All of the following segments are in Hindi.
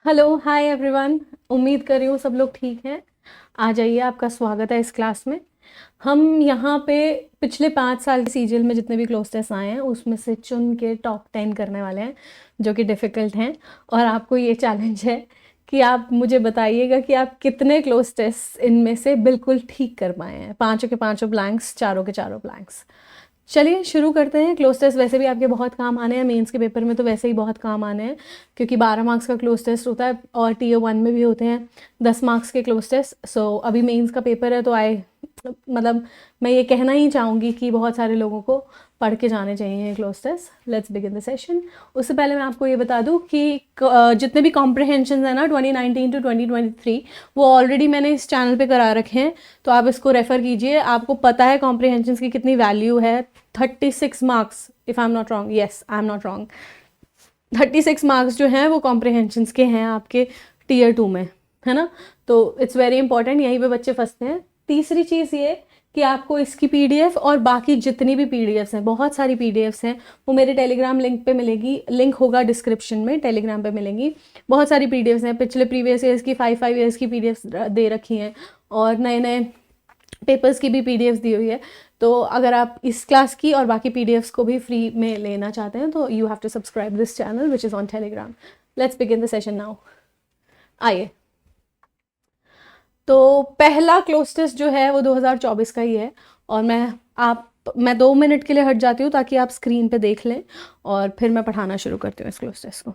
Hello hi everyone. उम्मीद कर रही हूँ सब लोग ठीक हैं। आ जाइए, आपका स्वागत है इस क्लास में। हम यहाँ पे पिछले 5 साल के सीजीएल में जितने भी क्लोज टेस्ट आए हैं उसमें से चुन के टॉप 10 करने वाले हैं जो कि डिफ़िकल्ट हैं। और आपको ये चैलेंज है कि आप मुझे बताइएगा कि आप कितने क्लोज टेस्ट इनमें से बिल्कुल ठीक कर पाए हैं। पाँचों के पाँचों ब्लैंक्स, चारों के चारों ब्लैंक्स। चलिए शुरू करते हैं। क्लोज टेस्ट वैसे भी आपके बहुत काम आने हैं, मेंस के पेपर में तो वैसे ही बहुत काम आने हैं क्योंकि 12 मार्क्स का क्लोज टेस्ट होता है और टीयर 1 में भी होते हैं 10 मार्क्स के क्लोज टेस्ट। सो अभी मेंस का पेपर है तो मतलब मैं ये कहना ही चाहूँगी कि बहुत सारे लोगों को पढ़ के जाने चाहिए cloze test. Let's begin the session. उससे पहले मैं आपको ये बता दूँ कि जितने भी कॉम्प्रहेंशन है ना 2019 टू 2023 वो ऑलरेडी मैंने इस चैनल पे करा रखे हैं, तो आप इसको रेफ़र कीजिए। आपको पता है कॉम्प्रहेंशन की कितनी वैल्यू है। 36 marks, if I am not wrong, yes I am not wrong. 36 marks जो हैं वो कॉम्प्रहेंशंस के हैं आपके टीयर 2 में, है ना। तो इट्स वेरी इंपॉर्टेंट, यहीं पे बच्चे फंसते हैं। तीसरी चीज़ ये कि आपको इसकी पीडीएफ और बाकी जितनी भी पीडीएफ्स हैं, बहुत सारी पीडीएफ्स हैं, वो मेरे टेलीग्राम लिंक पे मिलेगी। लिंक होगा डिस्क्रिप्शन में, टेलीग्राम पे मिलेंगी। बहुत सारी पीडीएफ्स हैं, पिछले प्रीवियस ईयर्स की 5 ईयर्स की पीडीएफ्स दे रखी हैं और नए नए पेपर्स की भी पीडीएफ्स दी हुई है। तो अगर आप इस क्लास की और बाकी पीडीएफ्स को भी फ्री में लेना चाहते हैं तो you have to subscribe this channel which is on Telegram. Let's begin the session now. आइए, तो पहला क्लोज टेस्ट जो है वो 2024 का ही है और मैं 2 मिनट के लिए हट जाती हूँ ताकि आप स्क्रीन पे देख लें और फिर मैं पढ़ाना शुरू करती हूँ इस क्लोज टेस्ट को।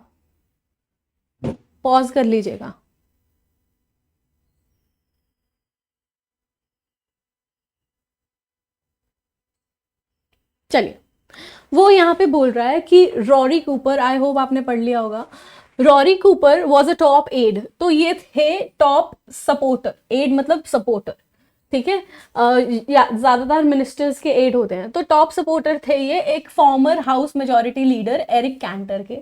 पॉज कर लीजिएगा। चलिए, वो यहाँ पे बोल रहा है कि रॉरी कूपर, आई होप आपने पढ़ लिया होगा, Rory Cooper was a top aide. तो ये थे टॉप सपोर्टर। एड मतलब सपोर्टर, ठीक है। ज्यादातर मिनिस्टर्स के एड होते हैं, तो टॉप सपोर्टर थे ये एक former house majority leader Eric Cantor के।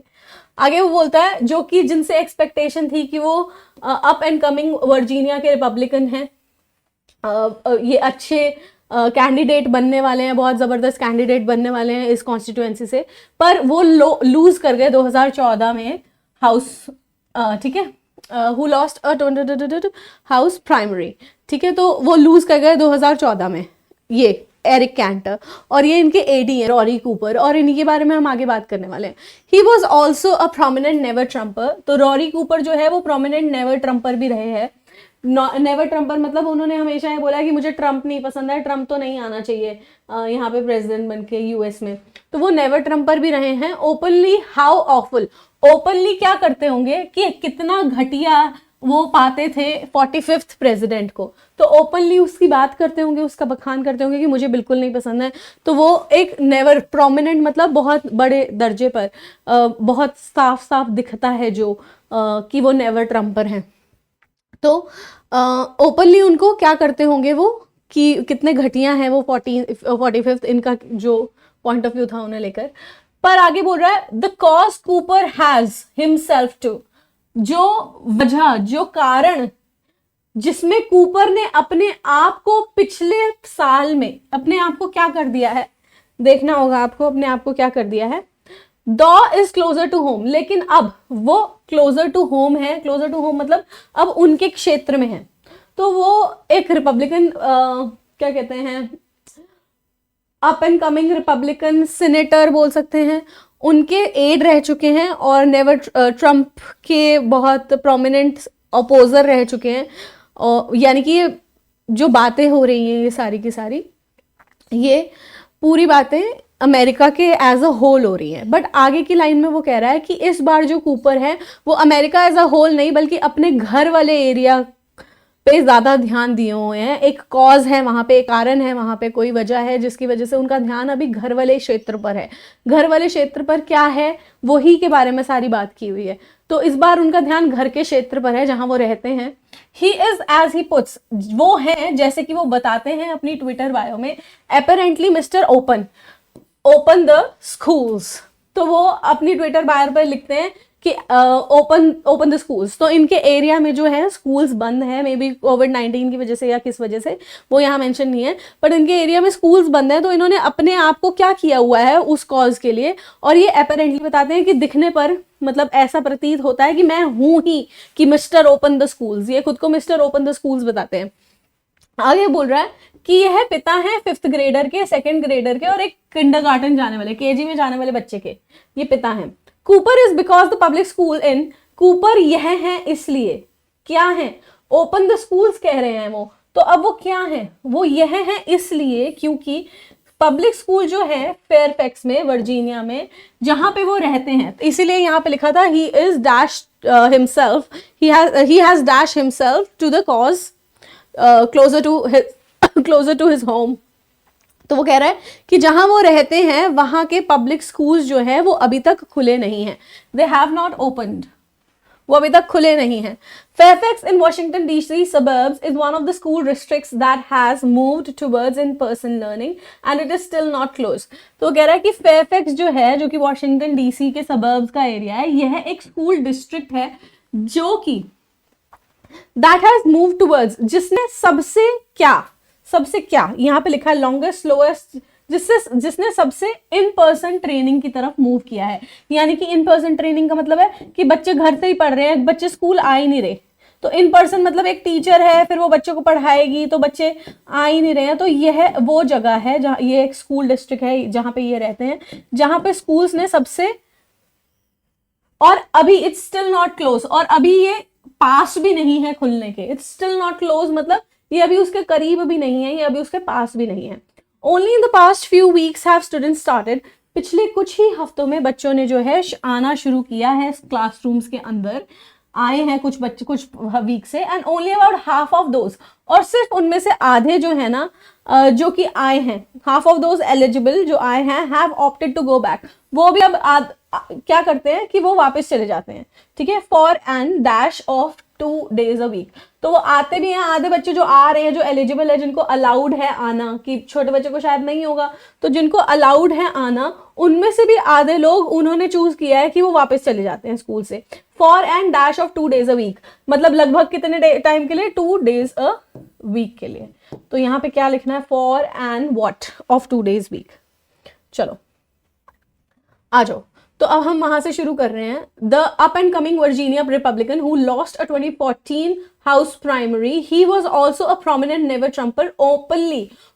आगे वो बोलता है जो कि जिनसे एक्सपेक्टेशन थी कि वो अप एंड कमिंग वर्जीनिया के रिपब्लिकन हैं, ये अच्छे कैंडिडेट बनने वाले हैं, बहुत ज़बरदस्त कैंडिडेट बनने वाले हैं इस कॉन्स्टिट्यूएंसी से। पर वो लूज कर गए 2014 में हाउस, ठीक है। हु लॉस्ट हाउस प्राइमरी, ठीक है। तो वो लूज कर गए 2014 में, ये एरिक कैंटर। और ये इनके एडी हैं रॉरी कूपर, और इनके बारे में हम आगे बात करने वाले हैं। He was also a prominent never Trumper. तो रॉरी कूपर जो है वो प्रोमिनेंट नेवर ट्रम्पर भी रहे हैं। नेवर ट्रम्पर मतलब उन्होंने हमेशा ये बोला कि मुझे ट्रम्प नहीं पसंद है, ट्रम्प तो नहीं आना चाहिए यहाँ पे प्रेसिडेंट बन के यूएस में। तो वो नेवर ट्रम्पर भी रहे हैं। ओपनली हाउ ऑफुल, ओपनली क्या करते होंगे कि कितना घटिया वो पाते थे 45th प्रेसिडेंट को, तो ओपनली उसकी बात करते होंगे, उसका बखान करते होंगे कि मुझे बिल्कुल नहीं पसंद है। तो वो एक नेवर प्रोमिनेंट मतलब बहुत बड़े दर्जे पर, बहुत साफ साफ दिखता है जो कि वो नेवर ट्रम्पर हैं। तो ओपनली उनको क्या करते होंगे वो कि कितने घटिया हैं वो 45th इनका जो पॉइंट ऑफ व्यू था उन्हें लेकर। पर आगे बोल रहा है the cause Cooper has himself to, जो वजह जो कारण जिसमें कूपर ने अपने आप को पिछले साल में अपने आप को क्या कर दिया है, देखना होगा आपको अपने आप को क्या कर दिया है। Though is closer to home, लेकिन अब वो क्लोजर टू होम है। क्लोजर टू होम मतलब अब उनके क्षेत्र में है। तो वो एक रिपब्लिकन क्या कहते हैं, up and coming Republican senator बोल सकते हैं, उनके एड रह चुके हैं और नेवर ट्रम्प के बहुत प्रोमिनेंट अपोजर रह चुके हैं। और यानी कि ये जो बातें हो रही हैं ये सारी की सारी, ये पूरी बातें अमेरिका के एज अ होल हो रही है। बट आगे की लाइन में वो कह रहा है कि इस बार जो कूपर है वो अमेरिका एज अ होल नहीं बल्कि अपने घर वाले एरिया पे ज़्यादा ध्यान दिए हुए हैं। एक कॉज है वहाँ पे, एक कारण है वहाँ पे, कोई वजह है जिसकी वजह से उनका ध्यान अभी घर वाले क्षेत्र पर है। घर वाले क्षेत्र पर क्या है वही के बारे में सारी बात की हुई है। तो इस बार उनका ध्यान घर के क्षेत्र पर है जहाँ वो रहते हैं। He is as he puts, वो है जैसे कि वो बताते हैं अपनी ट्विटर बायो में, apparently mister open the schools. तो वो अपनी ट्विटर बायो पर लिखते हैं कि ओपन द स्कूल्स, तो इनके एरिया में जो है स्कूल्स बंद है, मे बी कोविड-19 की वजह से या किस वजह से वो यहाँ मेंशन नहीं है, बट इनके एरिया में स्कूल्स बंद है। तो इन्होंने अपने आप को क्या किया हुआ है उस कॉज के लिए, और ये अपेरेंटली बताते हैं कि दिखने पर मतलब ऐसा प्रतीत होता है कि मैं हूं ही कि मिस्टर ओपन द स्कूल्स, ये खुद को मिस्टर ओपन द स्कूल्स बताते हैं। आगे बोल रहा है कि यह पिता है 5th ग्रेडर के, 2nd ग्रेडर के और एक किंडरगार्टन जाने वाले, केजी में जाने वाले बच्चे के, ये पिता हैं। Cooper is because the public school in, Cooper यह है इसलिए, क्या है, ओपन द स्कूल्स कह रहे हैं वो, तो अब वो क्या है, वो यह है इसलिए क्योंकि पब्लिक स्कूल जो है फेयरफैक्स में, वर्जीनिया में, जहां पे वो रहते हैं, तो इसीलिए यहाँ पे लिखा था he is dash himself, he has dash himself to the cause closer to his home. तो वो कह रहा है कि जहां वो रहते हैं वहां के पब्लिक स्कूल्स जो है वो अभी तक खुले नहीं हैं, दे हैव नॉट ओपनड, वो अभी तक खुले नहीं हैं। Fairfax in Washington DC suburbs is one of the school districts that has moved towards in-person learning and it is still not closed. तो कह रहा है कि Fairfax जो है, जो कि वॉशिंगटन डीसी के suburbs का एरिया है, यह एक स्कूल डिस्ट्रिक्ट है जो कि that has moved towards, जिसने सबसे क्या यहाँ पे लिखा है लॉन्गेस्ट स्लोएस्ट, जिसने सबसे इन पर्सन ट्रेनिंग की तरफ मूव किया है। यानी कि इन पर्सन ट्रेनिंग का मतलब है कि बच्चे घर से ही पढ़ रहे हैं, बच्चे स्कूल आ ही नहीं रहे, तो इन पर्सन मतलब एक टीचर है, फिर वो बच्चों को पढ़ाएगी, तो बच्चे आ ही नहीं रहे हैं। तो यह वो जगह है जहाँ, ये एक स्कूल डिस्ट्रिक्ट है जहां पे ये रहते हैं, जहां पे स्कूल्स ने सबसे, और अभी इट्स स्टिल नॉट क्लोज, और अभी ये पास भी नहीं है खुलने के, इट्स स्टिल नॉट क्लोज मतलब ये अभी उसके करीब भी नहीं है, ये अभी उसके पास भी नहीं है। Only in the past few weeks have students started, पिछले कुछ ही हफ्तों में बच्चों ने जो है आना शुरू किया है क्लासरूम्स के अंदर, आए हैं कुछ बच्चे कुछ वीक से, and only about half of those, और सिर्फ उनमें से आधे जो है ना जो कि आए हैं, हाफ ऑफ दोज एलिजिबल जो आए हैं have opted to go back, वो भी अब क्या करते हैं कि वो वापस चले जाते हैं, ठीक है, for an dash of 2 days a week। तो वो आते भी हैं, आधे बच्चे जो आ रहे हैं, जो एलिजिबल है, जिनको अलाउड है आना, कि छोटे बच्चे को शायद नहीं होगा, तो जिनको अलाउड है आना, उनमें से भी आधे लोग उन्होंने चूज किया है कि वो वापस चले जाते हैं स्कूल से, for an dash of 2 days a week, मतलब लगभग कितने टाइम के लिए, 2 days a week के लिए। तो यहाँ पे क्या लिखना है, for an what of 2 days week। चलो आ जाओ, तो अब हम वहां से शुरू कर रहे हैं। The up and coming Virginia Republican who lost a 2014 house primary, he was also a prominent never Trumper,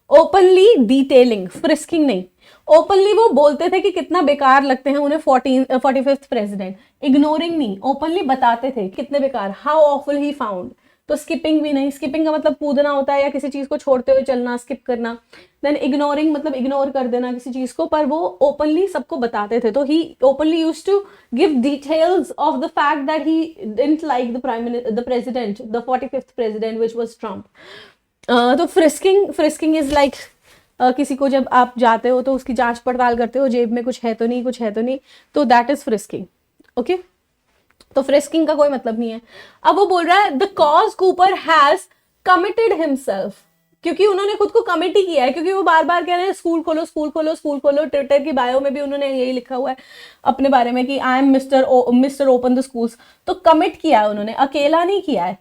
openly detailing, frisking नहीं, ओपनली वो बोलते थे कि कितना बेकार लगते हैं उन्हें 45th प्रेसिडेंट, इग्नोरिंग नहीं, ओपनली बताते थे कितने बेकार, हाउ ऑफुल ही फाउंड, तो स्किपिंग भी नहीं, स्किपिंग का मतलब कूदना होता है या किसी चीज को छोड़ते हुए चलना, स्किप करना, देन इग्नोरिंग मतलब इग्नोर कर देना किसी चीज को, पर वो ओपनली सबको बताते थे। तो he openly used to give details of the fact that he didn't like the president, the 45th president which was Trump. तो फ्रिस्किंग इज लाइक किसी को जब आप जाते हो तो उसकी जांच पड़ताल करते हो, जेब में कुछ है तो नहीं, तो दैट इज फ्रिस्किंग, ओके। तो फ्रिस्किंग का कोई मतलब नहीं है। अब वो बोल रहा है the cause Cooper has committed himself, क्योंकि उन्होंने खुद को कमिट ही किया है, क्योंकि वो बार बार कह रहे हैं स्कूल खोलो स्कूल खोलो स्कूल खोलो, ट्विटर की बायो में भी उन्होंने यही लिखा हुआ है अपने बारे में कि I am mister open the schools. तो कमिट किया है उन्होंने, अकेला नहीं किया है,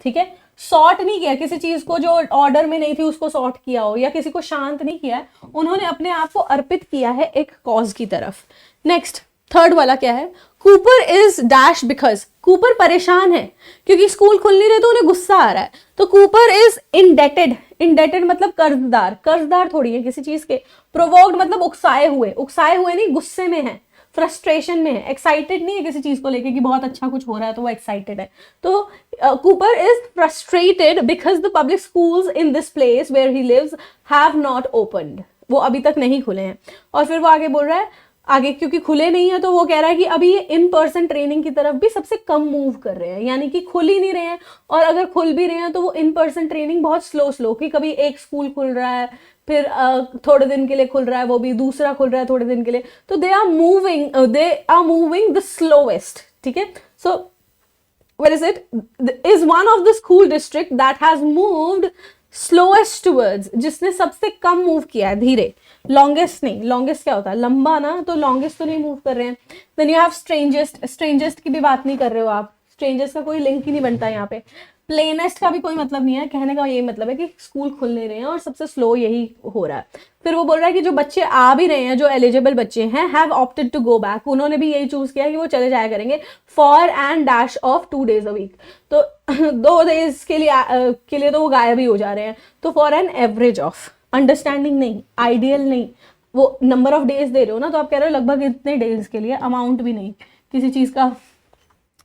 ठीक है, सॉर्ट नहीं किया, किसी चीज को जो ऑर्डर में नहीं थी उसको सॉर्ट किया हो, या किसी को शांत नहीं किया है, उन्होंने अपने आप को अर्पित किया है एक कॉज की तरफ। नेक्स्ट थर्ड वाला क्या है, Cooper is dash because, Cooper परेशान है क्योंकि स्कूल खुल नहीं रहे तो उन्हें गुस्सा आ रहा है, तो कूपर इज इंडेटेड मतलब कर्जदार थोड़ी है किसी चीज के, प्रोवोक्ड मतलब उकसाए हुए नहीं, गुस्से में है, फ्रस्ट्रेशन में है, एक्साइटेड नहीं है किसी चीज को लेके कि बहुत अच्छा कुछ हो रहा है तो वो एक्साइटेड है। तो Cooper is frustrated because the public schools in this place where he lives have not opened, वो अभी तक नहीं खुले हैं। और फिर वो आगे बोल रहा है, आगे क्योंकि खुले नहीं है तो वो कह रहा है कि अभी ये इन पर्सन ट्रेनिंग की तरफ भी सबसे कम मूव कर रहे हैं, यानी कि खुल ही नहीं रहे हैं, और अगर खुल भी रहे हैं तो वो इन पर्सन ट्रेनिंग बहुत स्लो कि कभी एक स्कूल खुल रहा है, फिर थोड़े दिन के लिए खुल रहा है, वो भी दूसरा खुल रहा है थोड़े दिन के लिए, तो they are moving the slowest, ठीक है। So where is it is one of the school district that has moved slowest words, जिसने सबसे कम मूव किया है, धीरे, लॉन्गेस्ट नहीं, लॉन्गेस्ट क्या होता है, लंबा ना, तो लॉन्गेस्ट तो नहीं मूव कर रहे हैं। Then you have strangest, strangest की भी बात नहीं कर रहे हो आप, स्ट्रेंजेस्ट का कोई लिंक ही नहीं बनता यहाँ पे। प्लेनेस्ट का भी कोई मतलब नहीं है, कहने का यही मतलब है कि स्कूल खुल नहीं रहे हैं और सबसे स्लो यही हो रहा है। फिर वो बोल रहा है कि जो बच्चे आ भी रहे हैं, जो एलिजिबल बच्चे हैं, have opted to go back, उन्होंने भी यही चूज किया कि वो चले जाया करेंगे for and dash of 2 days a week, तो 2 days के लिए तो वो गायब ही हो जा रहे हैं। तो for an average of, understanding नहीं, आइडियल नहीं, वो नंबर ऑफ डेज दे रहे हो ना, तो आप कह रहे हो लगभग इतने डेज के लिए, अमाउंट भी नहीं, किसी चीज का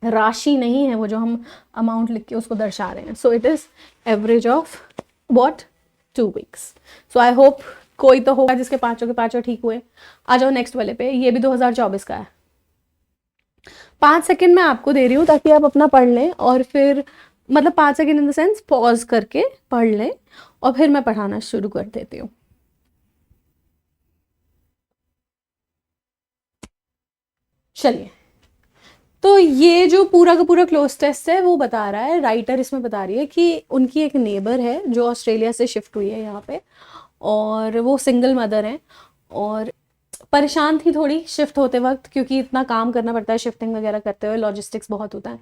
राशि नहीं है वो जो हम अमाउंट लिख के उसको दर्शा रहे हैं। So it is average of what, 2 weeks। So I hope कोई तो होगा जिसके पांचों के पांचों ठीक हुए। आ जाओ नेक्स्ट वाले पे, ये भी 2024 का है। 5 सेकेंड मैं आपको दे रही हूँ ताकि आप अपना पढ़ लें, और फिर मतलब 5 second in the sense pause करके पढ़ लें, और फिर मैं पढ़ाना शुरू कर देती हूँ। चलिए, तो ये जो पूरा का पूरा क्लोज टेस्ट है वो बता रहा है, राइटर इसमें बता रही है कि उनकी एक नेबर है जो ऑस्ट्रेलिया से शिफ्ट हुई है यहाँ पे, और वो सिंगल मदर है, और परेशान थी थोड़ी शिफ्ट होते वक्त, क्योंकि इतना काम करना पड़ता है शिफ्टिंग वगैरह करते हुए, लॉजिस्टिक्स बहुत होता है।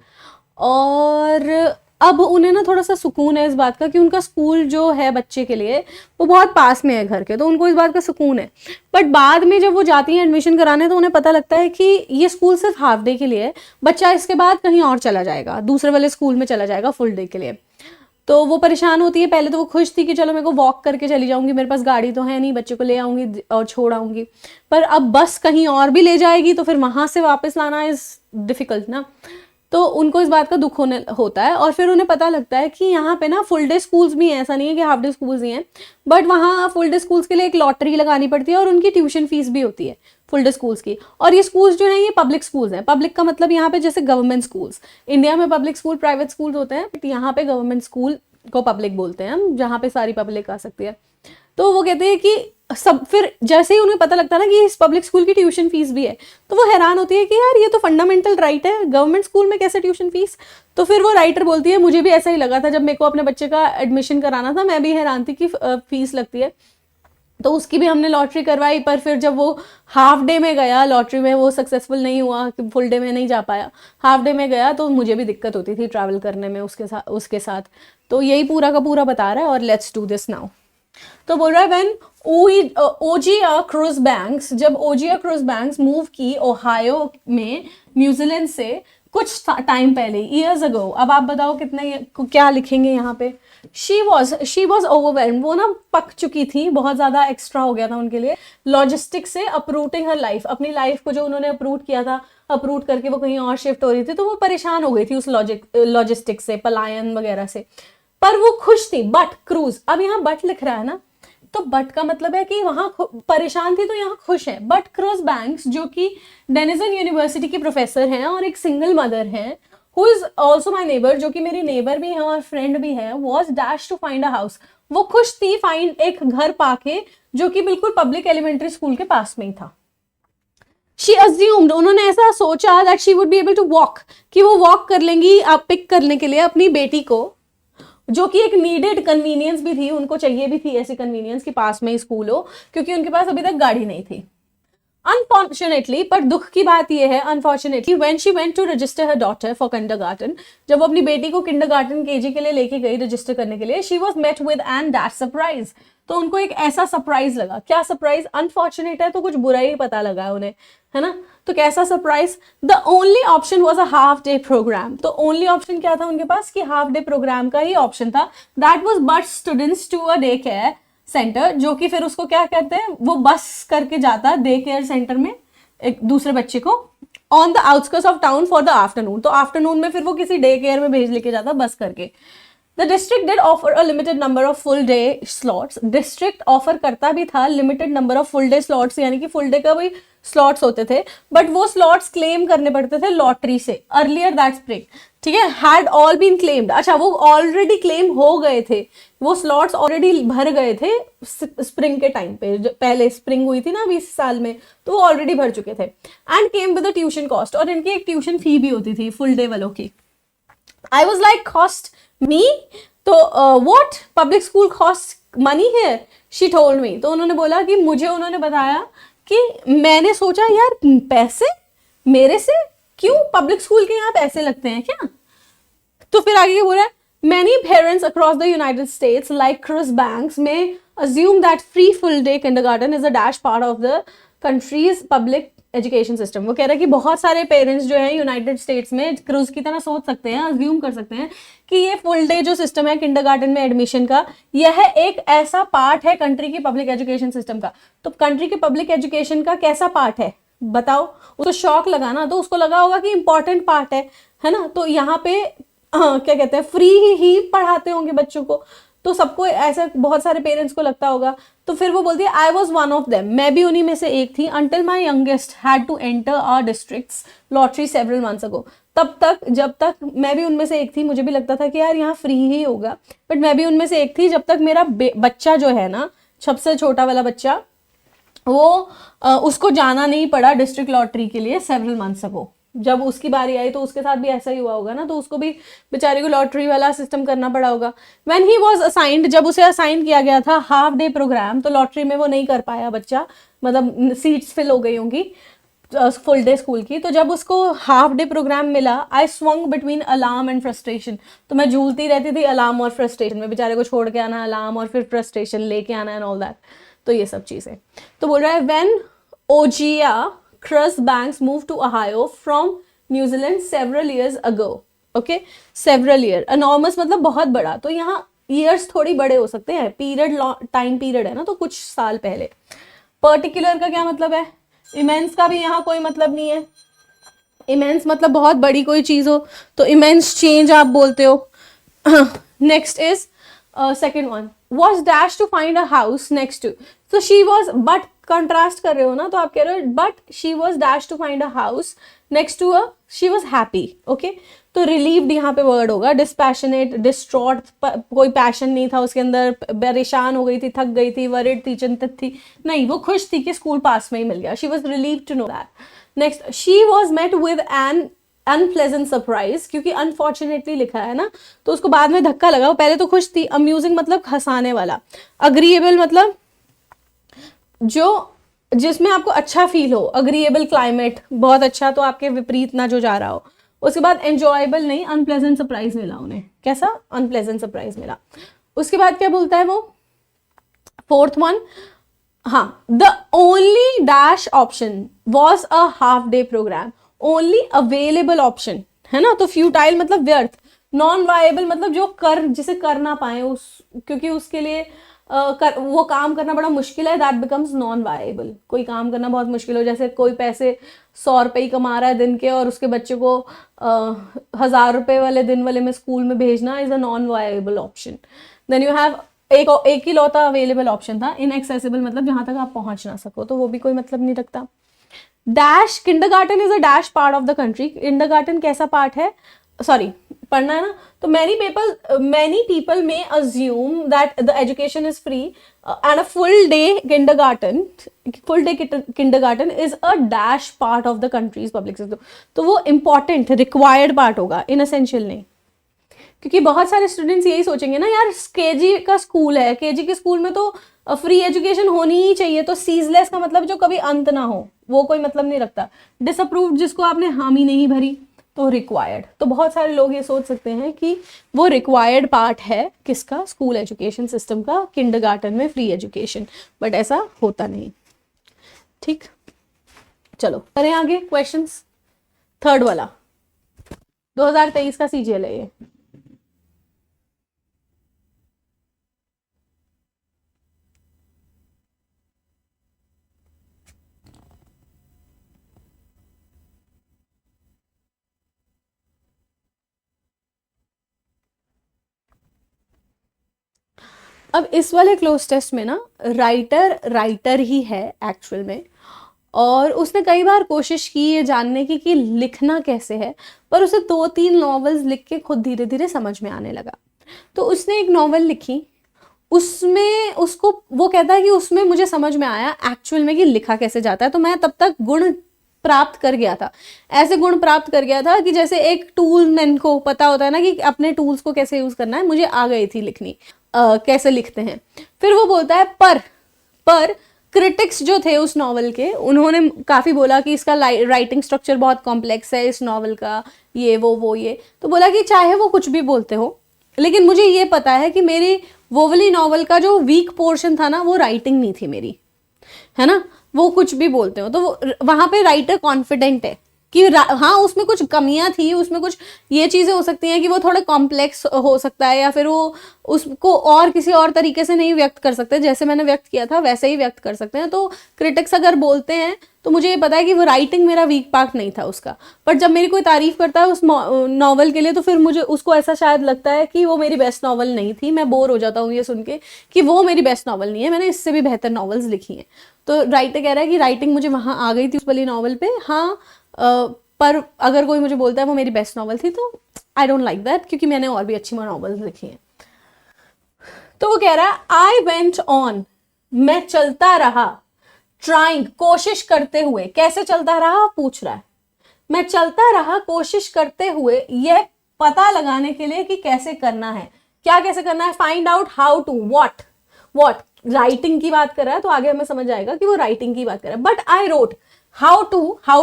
और अब उन्हें ना थोड़ा सा सुकून है इस बात का कि उनका स्कूल जो है बच्चे के लिए वो बहुत पास में है घर के, तो उनको इस बात का सुकून है। बट बाद में जब वो जाती हैं एडमिशन कराने, तो उन्हें पता लगता है कि ये स्कूल सिर्फ हाफ डे के लिए है, बच्चा इसके बाद कहीं और चला जाएगा, दूसरे वाले स्कूल में चला जाएगा फुल डे के लिए। तो वो परेशान होती है। पहले तो वो खुश थी कि चलो मेरे को वॉक करके चली जाऊंगी, मेरे पास गाड़ी तो है नहीं, बच्चे को ले आऊंगी और छोड़ आऊंगी, पर अब बस कहीं और भी ले जाएगी तो फिर वहां से वापस लाना इज डिफिकल्ट ना। तो उनको इस बात का दुख होता है, और फिर उन्हें पता लगता है कि यहाँ पे ना फुल डे स्कूल्स भी हैं, ऐसा नहीं है कि हाफ डे स्कूल्स ही हैं, बट वहाँ फुल डे स्कूल्स के लिए एक लॉटरी लगानी पड़ती है और उनकी ट्यूशन फीस भी होती है फुल डे स्कूल्स की। और ये स्कूल्स जो हैं ये पब्लिक स्कूल्स हैं। पब्लिक का मतलब यहाँ पे जैसे गवर्नमेंट स्कूल्स, इंडिया में पब्लिक स्कूल प्राइवेट स्कूल्स होते हैं, बट यहाँ पे गवर्नमेंट स्कूल को पब्लिक बोलते हैं हम, जहाँ पे सारी पब्लिक आ सकती है। तो वो कहते हैं कि सब, फिर जैसे ही उन्हें पता लगता है ना कि इस पब्लिक स्कूल की ट्यूशन फीस भी है, तो वो हैरान होती है कि यार ये तो फंडामेंटल राइट है, गवर्नमेंट स्कूल में कैसे ट्यूशन फीस। तो फिर वो राइटर बोलती है मुझे भी ऐसा ही लगा था जब मेरे को अपने बच्चे का एडमिशन कराना था, मैं भी हैरान थी कि फीस लगती है। तो उसकी भी हमने लॉटरी करवाई, पर फिर जब वो हाफ डे में गया लॉटरी में, वो सक्सेसफुल नहीं हुआ, फुल डे में नहीं जा पाया, हाफ डे में गया, तो मुझे भी दिक्कत होती थी ट्रैवल करने में उसके साथ। तो यही पूरा का पूरा बता रहा है। और लेट्स डू दिस नाउ। तो बोल रहा है व्हेन ओजिया क्रूज बैंक्स, जब ओजिया क्रूज बैंक्स मूव की ओहायो में न्यूजीलैंड से कुछ टाइम पहले, ईयर्स अगो। अब आप बताओ कितने, क्या लिखेंगे यहाँ पे। शी वॉज ओवरवेल्म, वो ना पक चुकी थी, बहुत ज्यादा एक्स्ट्रा हो गया था उनके लिए, लॉजिस्टिक से अप्रूटिंग हर लाइफ, अपनी लाइफ को जो उन्होंने अप्रूट किया था, अप्रूट करके वो कहीं और शिफ्ट हो रही थी, तो वो परेशान हो गई थी उस लॉजिस्टिक से, पलायन वगैरह से। पर वो खुश थी। बट क्रूज, अब यहाँ बट लिख रहा है ना, तो बट का मतलब है कि वहां परेशान थी तो यहाँ खुश है। बट क्रूज बैंक्स, जो कि डेनिसन यूनिवर्सिटी की प्रोफेसर हैं और एक सिंगल मदर हैं, who is also my neighbour, जो कि मेरी नेबर भी है और फ्रेंड भी है, was dash to find a house, वो खुश थी फाइंड एक घर पाके जो कि बिल्कुल पब्लिक एलिमेंट्री स्कूल के पास में ही था। शी अज्यूम्ड, उन्होंने ऐसा सोचा that she would be able to walk, कि वो वॉक कर लेंगी आप पिक करने के लिए अपनी बेटी को, जो कि एक नीडेड कन्वीनियंस भी थी, उनको चाहिए भी थी ऐसी कन्वीनियंस कि पास में ही स्कूल हो, क्योंकि उनके पास अभी तक गाड़ी नहीं थी। अनफॉर्चुनेटली, पर दुख की बात यह है, unfortunately when she went to register her daughter for kindergarten, जब वो अपनी बेटी को किंडरगार्टन केजी के लिए लेके गई रजिस्टर करने के लिए, she was met with an that surprise, तो उनको एक ऐसा सरप्राइज लगा। क्या सरप्राइज, अनफॉर्चुनेट है तो कुछ बुरा ही पता लगा उन्हें, है ना। तो कैसा surprise, the only option was a half day program, तो ओनली ऑप्शन क्या था उनके पास, कि हाफ डे प्रोग्राम का ही ऑप्शन था। That was but students to a day care centre, जो कि फिर उसको क्या कहते हैं, वो बस करके जाता है डे केयर सेंटर में एक दूसरे बच्चे को, on the outskirts of town for the afternoon, तो आफ्टरनून में फिर वो किसी डे केयर में भेज लेके जाता बस करके। The district did offer a limited number of full day slots, district offer करता भी था limited number of full day slots, यानी कि फुल डे का भी स्लॉट्स होते थे, बट वो स्लॉट्स क्लेम करने पड़ते थे लॉटरी से, अर्लियर दैट स्प्रिंग, ठीक है, हैड ऑल बीन क्लेम्ड, अच्छा वो ऑलरेडी क्लेम हो गए थे, वो स्लॉट्स ऑलरेडी भर गए थे स्प्रिंग के टाइम पे, पहले स्प्रिंग हुई थी ना 20 साल में, तो वो ऑलरेडी भर चुके थे। And came with the tuition cost, और इनकी एक ट्यूशन फी भी होती थी फुल डे वालों की। I was like cost me, तो what public school cost money है, शी टोल्ड मी। तो उन्होंने बोला कि मुझे उन्होंने बताया कि मैंने सोचा यार पैसे मेरे से क्यों, पब्लिक स्कूल के यहाँ पैसे लगते हैं क्या। तो फिर आगे क्या बोल रहा है, many parents across the United States like Chris Banks में assume that free full day kindergarten is a dash part of the country's public education system. वो कह रहा है कि बहुत सारे पेरेंट्स जो है यूनाइटेड स्टेट्स में क्रूज की तरह सोच सकते हैं, अज्यूम कर सकते हैं कि ये फुल डे जो सिस्टम है किंडरगार्टन में एडमिशन का, यह एक ऐसा पार्ट है कंट्री की पब्लिक एजुकेशन सिस्टम का। तो कंट्री की पब्लिक एजुकेशन का कैसा पार्ट है बताओ, उसको शॉक लगा ना, तो उसको लगा होगा कि इंपॉर्टेंट पार्ट है ना। तो यहाँ पे क्या कहते हैं, फ्री ही पढ़ाते होंगे बच्चों को, तो सबको ऐसा बहुत सारे पेरेंट्स को लगता होगा। तो फिर वो बोलती है I was one of them, मैं भी उन्हीं में से एक थी, until my youngest had to enter our district's lottery several months ago. तब तक, जब तक मैं भी उनमें से एक थी, मुझे भी लगता था कि यार यहाँ फ्री ही होगा, बट मैं भी उनमें से एक थी जब तक मेरा बच्चा जो है ना, सबसे छोटा वाला बच्चा, वो उसको जाना नहीं पड़ा डिस्ट्रिक्ट लॉटरी के लिए सेवरल मंथ्स अगो। जब उसकी बारी आई तो उसके साथ भी ऐसा ही हुआ होगा ना, तो उसको भी बेचारे को लॉटरी वाला सिस्टम करना पड़ा होगा। व्हेन ही वाज असाइंड, जब उसे असाइन किया गया था हाफ डे प्रोग्राम, तो लॉटरी में वो नहीं कर पाया बच्चा, मतलब सीट्स फिल हो गई होंगी फुल डे स्कूल की। तो जब उसको हाफ डे प्रोग्राम मिला, I swung between alarm and frustration, तो मैं झूलती रहती थी अलार्म और फ्रस्ट्रेशन में, बेचारे को छोड़ के आना अलार्म और फिर फ्रस्ट्रेशन लेके आना एंड ऑल दैट। तो ये सब चीजें। तो बोल रहा है when ओजिया Cruz Banks moved to Ohio from New Zealand several years ago. Okay, several year, enormous मतलब बहुत बड़ा। तो यहाँ years थोड़ी बड़े हो सकते हैं, पीरियड टाइम पीरियड है ना, तो कुछ साल पहले। पर्टिकुलर का क्या मतलब है, इमेंस का भी यहाँ कोई मतलब नहीं है। इमेंस मतलब बहुत बड़ी कोई चीज हो, तो इमेंस चेंज आप बोलते हो। Next is second one, was dash to find a house next to. तो शी वॉज, बट कंट्रास्ट कर रहे हो ना, तो आप कह रहे हो but she was dash to find a house next to a, she was happy. Okay, तो रिलीव्ड यहाँ पे वर्ड होगा, डिस्पैशनेट, डिस्ट्रॉट, कोई पैशन नहीं था उसके अंदर, परेशान हो गई थी, थक गई थी, वरिड थी, चिंतित थी, नहीं, वो खुश थी कि स्कूल पास में ही मिल गया। She was relieved to know that. Next, she was met with an unpleasant surprise, क्योंकि अनफॉर्चुनेटली लिखा है ना, तो उसको बाद में धक्का लगा। वो पहले तो खुश थी। अम्यूजिंग मतलब हंसाने वाला। अग्रीएबल मतलब जो जिसमें आपको अच्छा फील हो, अग्रीएबल क्लाइमेट, बहुत अच्छा, तो आपके विपरीत ना जो जा रहा हो। उसके बाद एंजॉयबल नहीं, अनप्लेजेंट सरप्राइज मिला उन्हें। कैसा अनप्लेजेंट सरप्राइज मिला। उसके बाद क्या बोलता है वो, फोर्थ वन, हाँ, the only dash option was a half day program, only available option है ना, तो फ्यूटाइल मतलब व्यर्थ, नॉन वायबल मतलब जो जिसे कर ना पाए उस, क्योंकि उसके लिए वो काम करना बड़ा मुश्किल है, दैट बिकम्स नॉन वायबल। कोई काम करना बहुत मुश्किल हो, जैसे कोई पैसे 100 रुपये ही कमा रहा है दिन के और उसके बच्चे को 1000 रुपये वाले दिन वाले में स्कूल में भेजना is a non viable option. Then you have एक ही लौता अवेलेबल ऑप्शन था, इनएक्सेसिबल मतलब जहां तक आप पहुंच ना सको, तो वो भी कोई मतलब नहीं रखता। Dash, kindergarten is a dash part of the country. Kindergarten कैसा पार्ट है, सॉरी पढ़ना है ना, तो many people may assume that the education is free and a full day kindergarten is a dash part of the country's public system। तो वो important required part होगा, inessential नहीं। क्योंकि बहुत सारे स्टूडेंट्स यही सोचेंगे ना, यार केजी का स्कूल है, केजी के स्कूल में तो फ्री एजुकेशन होनी ही चाहिए, तो सीजलेस का मतलब जो कभी अंत ना हो, वो कोई मतलब नहीं रखता। डिसअप्रूव्ड जिसको आपने हामी नहीं भरी, तो रिक्वायर्ड। तो बहुत सारे लोग ये सोच सकते हैं कि वो रिक्वायर्ड पार्ट है किसका, स्कूल एजुकेशन सिस्टम का, किंडरगार्टन में फ्री एजुकेशन, बट ऐसा होता नहीं। ठीक, चलो करें आगे क्वेश्चंस। थर्ड वाला 2023 का सीजीएल है ये। अब इस वाले क्लोज टेस्ट में ना राइटर ही है एक्चुअल में, और उसने कई बार कोशिश की ये जानने की कि लिखना कैसे है, पर उसे 2-3 नॉवेल्स लिख के खुद धीरे धीरे समझ में आने लगा। तो उसने एक नॉवेल लिखी, उसमें उसको वो कहता है कि उसमें मुझे समझ में आया एक्चुअल में कि लिखा कैसे जाता है। तो मैं तब तक गुण प्राप्त कर गया था, ऐसे गुण प्राप्त कर गया था कि जैसे एक टूल मैन को पता होता है ना कि अपने टूल्स को कैसे यूज करना है, मुझे आ गई थी लिखनी, कैसे लिखते हैं। फिर वो बोलता है पर क्रिटिक्स जो थे उस नॉवल के, उन्होंने काफ़ी बोला कि इसका राइटिंग स्ट्रक्चर बहुत कॉम्प्लेक्स है इस नॉवल का, ये वो ये। तो बोला कि चाहे वो कुछ भी बोलते हो, लेकिन मुझे ये पता है कि मेरी वो वाली नॉवल का जो वीक पोर्शन था ना, वो राइटिंग नहीं थी मेरी, है ना। वो कुछ भी बोलते हो तो वहां पे राइटर कॉन्फिडेंट है कि हाँ उसमें कुछ कमियां थी, उसमें कुछ ये चीज़ें हो सकती हैं कि वो थोड़ा कॉम्प्लेक्स हो सकता है, या फिर वो उसको और किसी और तरीके से नहीं व्यक्त कर सकते, जैसे मैंने व्यक्त किया था वैसे ही व्यक्त कर सकते हैं। तो क्रिटिक्स अगर बोलते हैं तो मुझे ये पता है कि वो राइटिंग मेरा वीक पार्ट नहीं था उसका। बट जब मेरी कोई तारीफ करता है उस नॉवल के लिए, तो फिर मुझे उसको ऐसा शायद लगता है कि वो मेरी बेस्ट नॉवल नहीं थी। मैं बोर हो जाता हूँ ये सुन के कि वो मेरी बेस्ट नॉवल नहीं है, मैंने इससे भी बेहतर नॉवेल्स लिखी हैं। तो राइटर कह रहा है कि राइटिंग मुझे वहाँ आ गई थी उस वाली नॉवल पे, हाँ। पर अगर कोई मुझे बोलता है वो मेरी बेस्ट नॉवल थी, तो आई डोंट लाइक दैट, क्योंकि मैंने और भी अच्छी नॉवेल्स लिखी हैं। तो वो कह रहा है आई वेंट ऑन, मैं चलता रहा, ट्राइंग, कोशिश करते हुए। कैसे चलता रहा पूछ रहा है। मैं चलता रहा कोशिश करते हुए यह पता लगाने के लिए कि कैसे करना है। क्या कैसे करना है? Find out how to, what writing की बात कर रहा है, तो आगे हमें समझ आएगा कि वो राइटिंग की बात कर रहा है। But I wrote, how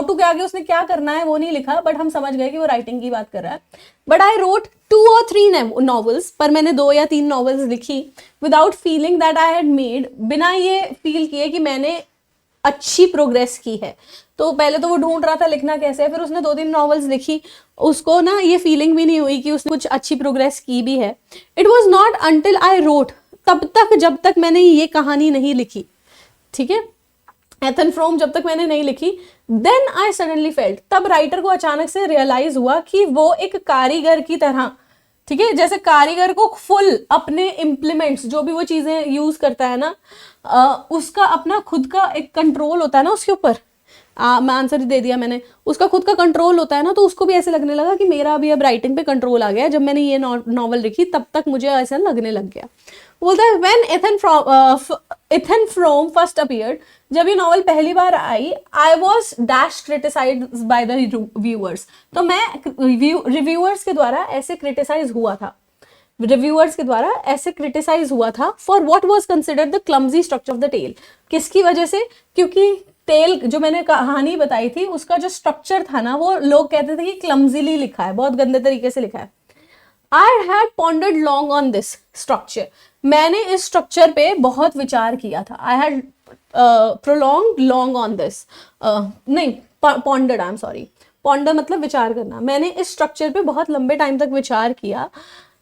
to के आगे उसने क्या करना है वो नहीं लिखा, बट हम समझ गए कि वो राइटिंग की बात कर रहा है। But I road 2 or 3 novels, पर मैंने 2 या 3 नॉवेल्स लिखी without feeling that I had made, बिना ये फील किए कि मैंने अच्छी प्रोग्रेस की है। तो पहले तो वो ढूंढ रहा था लिखना कैसे है, फिर उसने 2-3 नॉवेल्स लिखी, उसको ना ये फीलिंग भी नहीं हुई कि उसने कुछ अच्छी प्रोग्रेस की भी है। It was not until I wrote, तब तक जब तक मैंने ये कहानी नहीं लिखी, ठीक है, एथन फ्रोम जब तक मैंने नहीं लिखी, देन आई सडनली फेल्ट, तब राइटर को अचानक से रियलाइज हुआ कि वो एक कारीगर की तरह, ठीक है, जैसे कारीगर को फुल अपने इम्प्लीमेंट्स जो भी वो चीजें यूज करता है ना, उसका अपना खुद का एक कंट्रोल होता है ना उसके ऊपर। मैं आंसर ही दे दिया मैंने, उसका खुद का कंट्रोल होता है ना, तो उसको भी ऐसे लगने लगा कि मेरा भी अब राइटिंग पे कंट्रोल आ गया। जब मैंने ये नॉवल लिखी तब तक मुझे ऐसा लगने लग गया। बोलता है when Ethan Frome first appeared, जब ये नॉवल पहली बार आई, I was dash criticised by the viewers, तो मैं रिव्यूअर्स के द्वारा ऐसे क्रिटिसाइज हुआ था, रिव्यूअर्स के द्वारा ऐसे क्रिटिसाइज हुआ था for what was considered the clumsy structure of the tale. किसकी वजह से? क्योंकि टेल जो मैंने कहानी बताई थी उसका जो स्ट्रक्चर था ना, वो लोग कहते थे कि क्लमजीली लिखा है, बहुत गंदे तरीके से लिखा है। I had pondered long on this structure, मैंने इस स्ट्रक्चर पे बहुत विचार किया था। I had prolong long on this, नहीं pondered, I am sorry, ponder मतलब विचार करना। मैंने इस स्ट्रक्चर पे बहुत लंबे टाइम तक विचार किया।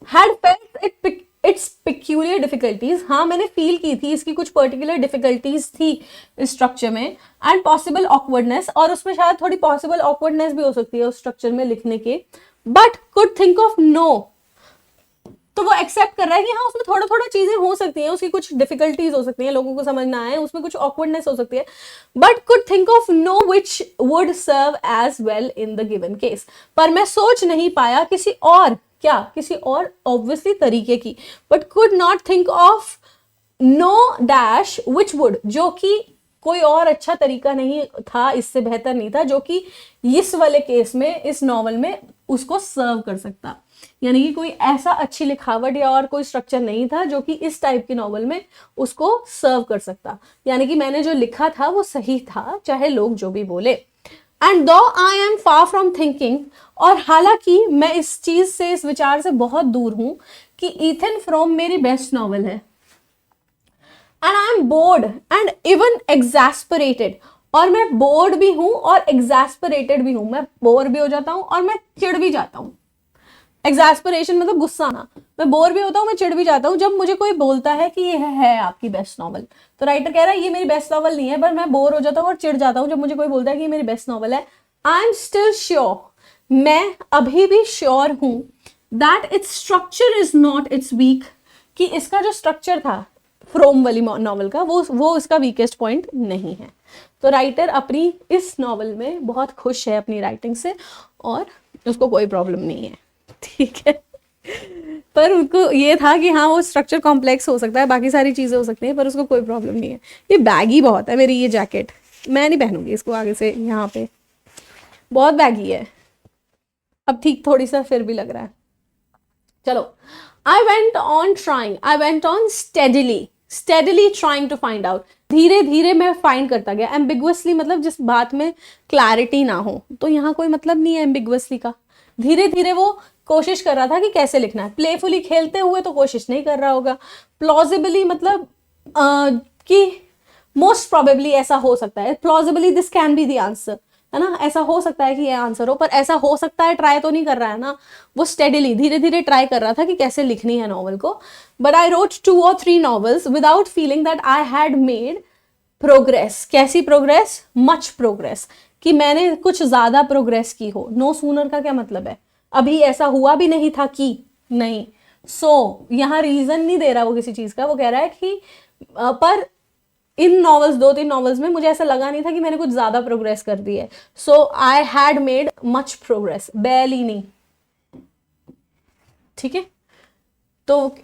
Had felt it's peculiar difficulties, हाँ मैंने फील की थी इसकी कुछ पर्टिकुलर डिफिकल्टीज थी इस स्ट्रक्चर में, एंड पॉसिबल ऑकवर्डनेस, और उसमें शायद थोड़ी पॉसिबल ऑकवर्डनेस भी हो सकती है उस स्ट्रक्चर में लिखने के, but could think of no, तो वो एक्सेप्ट कर रहा है कि हाँ उसमें थोड़ा थोड़ा चीजें हो सकती हैं, उसकी कुछ डिफिकल्टीज हो सकती हैं, लोगों को समझ ना आए, उसमें कुछ ऑकवर्डनेस हो सकती है, but could think of no which would serve as well in the given case, पर मैं सोच नहीं पाया किसी और, क्या किसी और ऑब्वियसली तरीके की, but could not think of no dash which would, जो कि कोई और अच्छा तरीका नहीं था, इससे बेहतर नहीं था जो कि इस वाले केस में, इस नॉवल में उसको सर्व कर सकता। यानी कि कोई ऐसा अच्छी लिखावट या और कोई स्ट्रक्चर नहीं था जो कि इस टाइप की नॉवल में उसको सर्व कर सकता। यानी कि मैंने जो लिखा था वो सही था, चाहे लोग जो भी बोले। एंड दो I am far from thinking, और हालांकि मैं इस चीज से, इस विचार से बहुत दूर हूं कि इथन फ्रॉम मेरी बेस्ट नॉवल है, and I am bored and even exasperated, और मैं बोर्ड भी हूं और एग्जैस्परेटेड भी हूं, मैं बोर भी हो जाता हूं और मैं चिढ़ भी जाता हूं। एग्जैस्परेशन मतलब गुस्सा आना, मैं बोर भी होता हूँ, मैं चिढ़ भी जाता हूँ जब मुझे कोई बोलता है कि ये है आपकी बेस्ट नॉवल। तो राइटर कह रहा है ये मेरी बेस्ट नॉवल नहीं है, पर मैं बोर हो जाता हूँ और चिढ़ जाता हूँ जब मुझे कोई बोलता है कि ये मेरी बेस्ट नॉवल है। आई एम स्टिल श्योर, मैं अभी भी श्योर हूं that it's structure is not it's weak, कि इसका जो स्ट्रक्चर था फ्रोम वाली नॉवल का वो इसका वीकेस्ट पॉइंट नहीं है। तो राइटर अपनी इस नॉवल में बहुत खुश है अपनी राइटिंग से और उसको कोई प्रॉब्लम नहीं है, ठीक है। पर उनको ये था कि हाँ वो स्ट्रक्चर कॉम्प्लेक्स हो सकता है, बाकी सारी चीज़ें हो सकती हैं, पर उसको कोई प्रॉब्लम नहीं है। ये बैगी बहुत है मेरी ये जैकेट, मैं नहीं पहनूंगी इसको आगे से यहाँ पे, बहुत बैगी है, अब ठीक थोड़ी सा फिर भी लग रहा है। चलो, I went on steadily trying to find out, धीरे धीरे मैं फाइंड करता गया। एम्बिगुअसली मतलब जिस बात में क्लैरिटी ना हो, तो यहाँ कोई मतलब नहीं है एम्बिगुअसली का। धीरे धीरे वो कोशिश कर रहा था कि कैसे लिखना है। प्लेफुली खेलते हुए तो कोशिश नहीं कर रहा होगा। प्लॉजिबली मतलब कि मोस्ट प्रोबेबली ऐसा हो सकता है, plausibly this can be the answer, है ना, ऐसा हो सकता है कि ये आंसर हो, पर ऐसा हो सकता है ट्राई तो नहीं कर रहा है ना, वो स्टेडिली धीरे धीरे ट्राई कर रहा था कि कैसे लिखनी है नॉवल को। But I road 2 or 3 novels without feeling that I had made progress. कैसी प्रोग्रेस? मच प्रोग्रेस, कि मैंने कुछ ज्यादा प्रोग्रेस की हो। नो सूनर का क्या मतलब है? अभी ऐसा हुआ भी नहीं था कि नहीं। सो यहाँ रीजन नहीं दे रहा वो किसी चीज का, वो कह रहा है कि पर इन नॉवेल्स, 2-3 नॉवेल्स में मुझे ऐसा लगा नहीं था कि मैंने कुछ ज्यादा प्रोग्रेस कर दी है। So I had made much progress, बैली नहीं। ठीक है, तो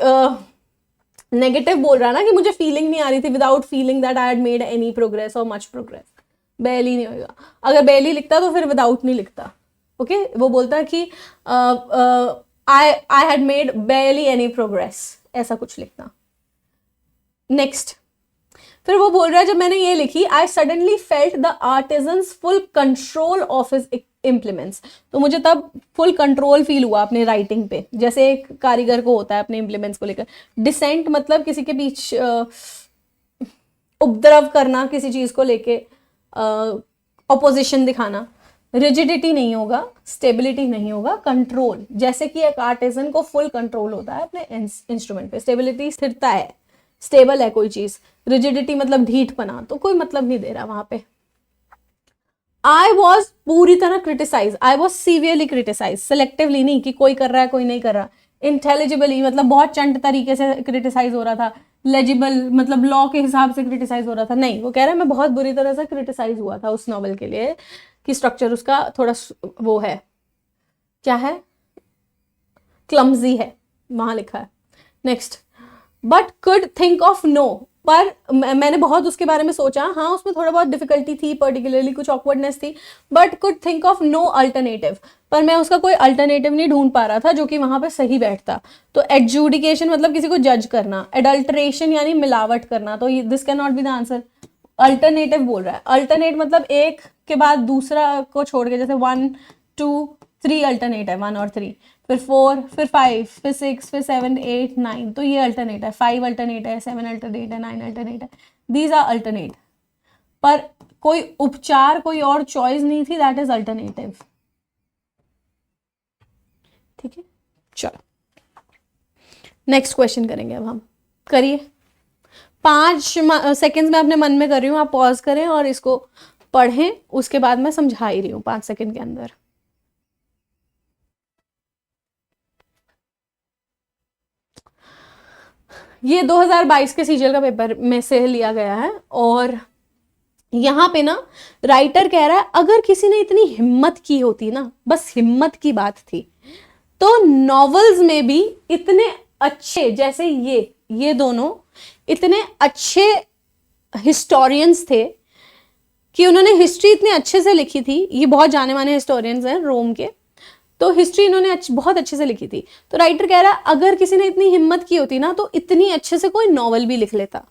नेगेटिव बोल रहा है ना कि मुझे फीलिंग नहीं आ रही थी, without feeling that I had made any progress और मच प्रोग्रेस। बैली नहीं होगा। अगर बैली लिखता तो फिर विदाउट नहीं लिखता। ओके वो बोलता कि I had made barely any progress, ऐसा कुछ लिखना। नेक्स्ट, फिर वो बोल रहा है जब मैंने ये लिखी, I suddenly felt the artisans full control of his implements, तो मुझे तब फुल कंट्रोल फील हुआ अपने राइटिंग पे, जैसे एक कारीगर को होता है अपने इम्प्लीमेंट्स को लेकर। डिसेंट मतलब किसी के बीच उपद्रव करना, किसी चीज को लेके ऑपोजिशन दिखाना। रिजिडिटी नहीं होगा, स्टेबिलिटी नहीं होगा, कंट्रोल, जैसे कि एक आर्टिजन को फुल कंट्रोल होता है अपने इंस्ट्रूमेंट पे। स्टेबिलिटी स्थिरता है, स्टेबल है कोई चीज। रिजिडिटी मतलब ढीठपना, तो कोई मतलब नहीं दे रहा वहां पे। आई वॉज पूरी तरह criticised, I was severely criticised, selectively नहीं कि कोई कर रहा है कोई नहीं कर रहा। इंटेलिजिबली मतलब बहुत चंट तरीके से क्रिटिसाइज हो रहा था। लेजिबल मतलब लॉ के हिसाब से क्रिटिसाइज हो रहा था, नहीं। वो कह रहा है मैं बहुत बुरी तरह से क्रिटिसाइज हुआ था उस नॉवल के लिए कि स्ट्रक्चर उसका थोड़ा वो है, क्या है, क्लमजी है, वहां लिखा है। Next, but could think of no, पर मैंने बहुत उसके बारे में सोचा, हाँ उसमें थोड़ा बहुत डिफिकल्टी थी, पर्टिकुलरली कुछ ऑकवर्डनेस थी, but could think of no alternative, पर मैं उसका कोई अल्टरनेटिव नहीं ढूंढ पा रहा था जो कि वहां पे सही बैठता। तो एडजुडिकेशन मतलब किसी को जज करना, एडल्ट्रेशन यानी मिलावट करना, तो this can not be the answer. Alternative बोल रहा है, अल्टरनेट मतलब एक के बाद दूसरा को छोड़ के, जैसे 1 2 3 अल्टरनेट है, 1 और 3, फिर 4, फिर 5, फिर 6, फिर 7 8 9, तो ये अल्टरनेट है। 5 अल्टरनेट है, 7 अल्टरनेट है, 9 अल्टरनेट है, दीज आर अल्टरनेट। पर कोई उपचार, कोई और चॉइस नहीं थी, दैट इज अल्टरनेटिव। ठीक है, चलो नेक्स्ट क्वेश्चन करेंगे अब हम। करिए, 5 सेकेंड्स में अपने मन में कर रही हूँ, आप पॉज करें और इसको पढ़ें, उसके बाद मैं समझा ही रही हूँ 5 सेकेंड के अंदर। ये 2022 के सीजीएल का पेपर में से लिया गया है, और यहाँ पे ना राइटर कह रहा है अगर किसी ने इतनी हिम्मत की होती ना, बस हिम्मत की बात थी, तो नॉवेल्स में भी इतने अच्छे, जैसे ये दोनों इतने अच्छे हिस्टोरियंस थे कि उन्होंने हिस्ट्री इतने अच्छे से लिखी थी। ये बहुत जाने माने हिस्टोरियंस हैं रोम के, तो हिस्ट्री इन्होंने बहुत अच्छे से लिखी थी। तो राइटर कह रहा है अगर किसी ने इतनी हिम्मत की होती ना, तो इतनी अच्छे से कोई नॉवल भी लिख लेता।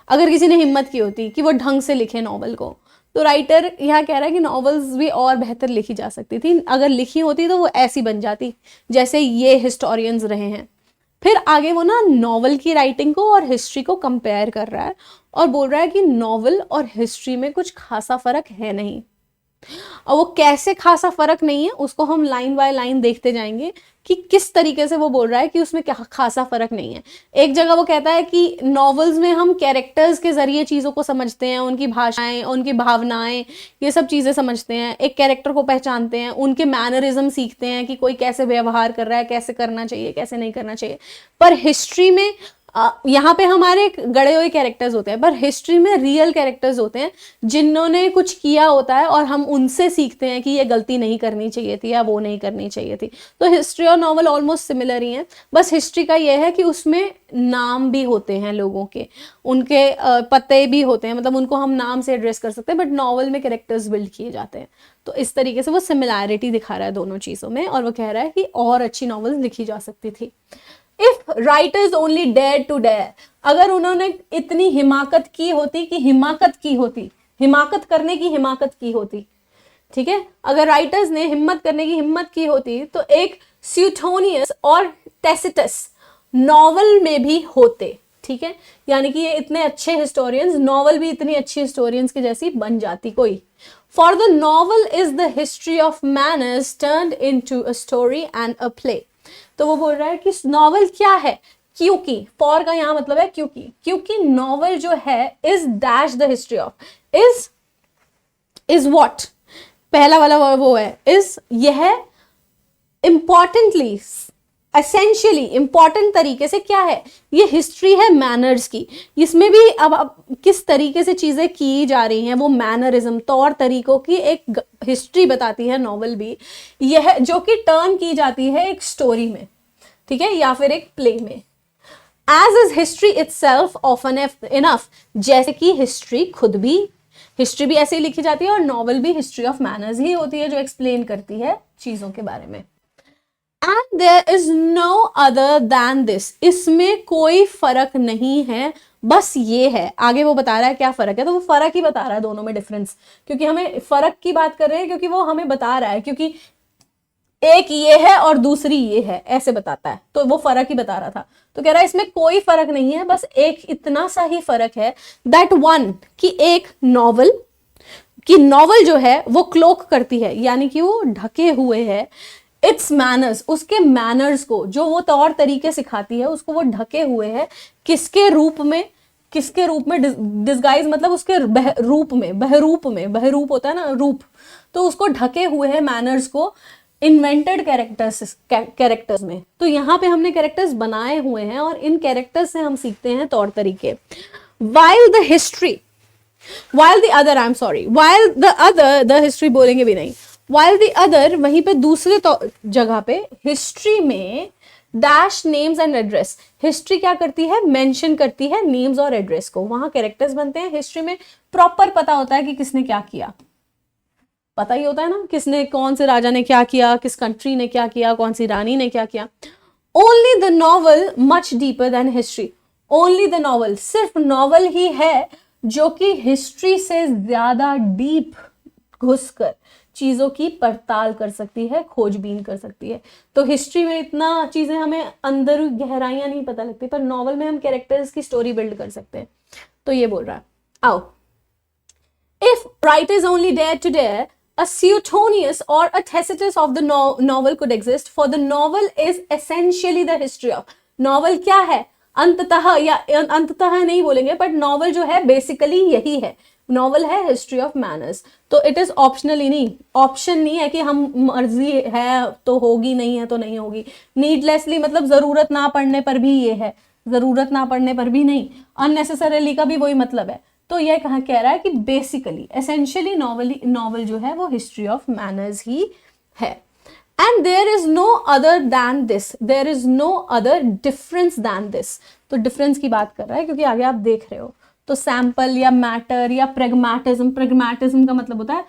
अगर किसी ने हिम्मत की होती कि वो ढंग से लिखे नॉवल को, तो राइटर यहाँ कह रहा है कि नॉवेल्स भी और बेहतर लिखी जा सकती थी। अगर लिखी होती तो वो ऐसी बन जाती जैसे ये हिस्टोरियंस रहे हैं। फिर आगे वो ना नॉवल की राइटिंग को और हिस्ट्री को कंपेयर कर रहा है और बोल रहा है कि नॉवल और हिस्ट्री में कुछ खासा फर्क है नहीं। और वो कैसे खासा फर्क नहीं है उसको हम लाइन बाय लाइन देखते जाएंगे कि किस तरीके से वो बोल रहा है कि उसमें क्या खासा फर्क नहीं है। एक जगह वो कहता है कि नॉवेल्स में हम कैरेक्टर्स के जरिए चीज़ों को समझते हैं, उनकी भाषाएं, उनकी भावनाएं, ये सब चीज़ें समझते हैं, एक कैरेक्टर को पहचानते हैं, उनके मैनरिज्म सीखते हैं कि कोई कैसे व्यवहार कर रहा है, कैसे करना चाहिए, कैसे नहीं करना चाहिए। पर हिस्ट्री में यहाँ पे हमारे गढ़े हुए कैरेक्टर्स होते हैं, पर हिस्ट्री में रियल कैरेक्टर्स होते हैं जिन्होंने कुछ किया होता है और हम उनसे सीखते हैं कि ये गलती नहीं करनी चाहिए थी या वो नहीं करनी चाहिए थी। तो हिस्ट्री और नॉवल ऑलमोस्ट सिमिलर ही हैं, बस हिस्ट्री का ये है कि उसमें नाम भी होते हैं लोगों के, उनके पते भी होते हैं, मतलब उनको हम नाम से एड्रेस कर सकते हैं, बट नॉवल में कैरेक्टर्स बिल्ड किए जाते हैं। तो इस तरीके से वो सिमिलैरिटी दिखा रहा है दोनों चीज़ों में, और वो कह रहा है कि और अच्छी नॉवेल्स लिखी जा सकती थी। If writers only dare to dare, अगर उन्होंने इतनी हिमाकत की होती हिमाकत करने की हिमाकत की होती, ठीक है, अगर राइटर्स ने हिम्मत करने की हिम्मत की होती तो एक स्यूटोनियस और टेसिटस नॉवल में भी होते, ठीक है, यानी कि ये इतने अच्छे हिस्टोरियंस, नॉवल भी इतनी अच्छी हिस्टोरियंस की जैसी बन जाती कोई। For the novel is the history of manners turned into a story and a play. तो वो बोल रहा है कि नॉवल क्या है, क्योंकि, फॉर का यहां मतलब है क्योंकि नॉवल जो है is dash the history of, is what, पहला वाला वो है इज, यह इंपॉर्टेंटली, एसेंशियली इंपॉर्टेंट तरीके से क्या है, ये हिस्ट्री है मैनर्स की। इसमें भी अब किस तरीके से चीजें की जा रही हैं, वो मैनरिज्म, तौर तरीकों की एक हिस्ट्री बताती है नॉवल भी, यह जो कि टर्न की जाती है एक स्टोरी में, ठीक है, या फिर एक प्ले में। As is history itself often enough, जैसे कि हिस्ट्री खुद भी, हिस्ट्री भी ऐसे ही लिखी जाती है और नॉवल भी हिस्ट्री ऑफ मैनर्स ही होती है जो एक्सप्लेन करती है चीजों के बारे में। And there is no other than this, इसमें कोई फर्क नहीं है, बस ये है। आगे वो बता रहा है क्या फर्क है, तो वो फर्क ही बता रहा है दोनों में डिफरेंस, क्योंकि हमें फर्क की बात कर रहे हैं, क्योंकि वो हमें बता रहा है, क्योंकि एक ये है और दूसरी ये है, ऐसे बताता है, तो वो फर्क ही बता रहा था। तो कह रहा है इसमें कोई फर्क नहीं है, बस एक इतना सा ही फर्क है, दैट वन, कि एक नॉवल, कि नॉवल जो है वो क्लोक करती है, यानी कि वो ढके हुए है, इट्स मैनर्स, उसके मैनर्स को, जो वो तौर तरीके सिखाती है उसको वो ढके हुए है, किसके रूप में, डिस्गाइज मतलब उसके बहरूप होता है ना, रूप, तो उसको ढके हुए है मैनर्स को इन्वेंटेड कैरेक्टर्स में। तो यहाँ पे हमने कैरेक्टर्स बनाए हुए हैं और इन कैरेक्टर्स से हम सीखते हैं तौर तरीके। while the history बोलेंगे भी नहीं, while the other, वहीं पे दूसरे जगह पे हिस्ट्री में dash names and address, history क्या करती है, मेंशन करती है नेम्स और एड्रेस को, वहां कैरेक्टर्स बनते हैं। हिस्ट्री में प्रॉपर पता होता है कि किसने क्या किया, पता ही होता है ना, किसने, कौन से राजा ने क्या किया, किस कंट्री ने क्या किया, कौन सी रानी ने क्या किया। Only the novel much deeper than history, only the novel, सिर्फ नॉवल ही है जो कि हिस्ट्री से ज्यादा डीप घुसकर चीजों की पड़ताल कर सकती है, खोजबीन कर सकती है। तो हिस्ट्री में इतना चीजें हमें अंदर गहराइयां नहीं पता लगती, पर नॉवल में हम कैरेक्टर्स की स्टोरी बिल्ड कर सकते हैं। तो ये बोल रहा है, आओ, if writers only dare to dare, a Suetonius or a Tacitus of the novel could exist, for the novel is essentially the history of, novel क्या है, अंततः, या अंततः नहीं बोलेंगे, बट नॉवल जो है बेसिकली यही है, नॉवल है हिस्ट्री ऑफ मैनर्स। तो इट इज ऑप्शनल ही नहीं, ऑप्शन नहीं है कि हम मर्जी है तो होगी, नहीं है तो नहीं होगी, नीडलेसली, मतलब जरूरत ना पड़ने पर भी ये है, जरूरत ना पड़ने पर भी नहीं, अननेसेसरीली का भी वही मतलब है। तो ये कहाँ कह रहा है कि बेसिकली, एसेंशियली नॉवल जो है वो हिस्ट्री ऑफ मैनर्स ही है। And there is no other than this, there is no other difference than this. तो डिफरेंस की बात कर रहा है, क्योंकि आगे आप देख रहे हो, तो सैंपल या मैटर या प्रेगमैटिज्म, प्रेगमैटिज्म का मतलब होता है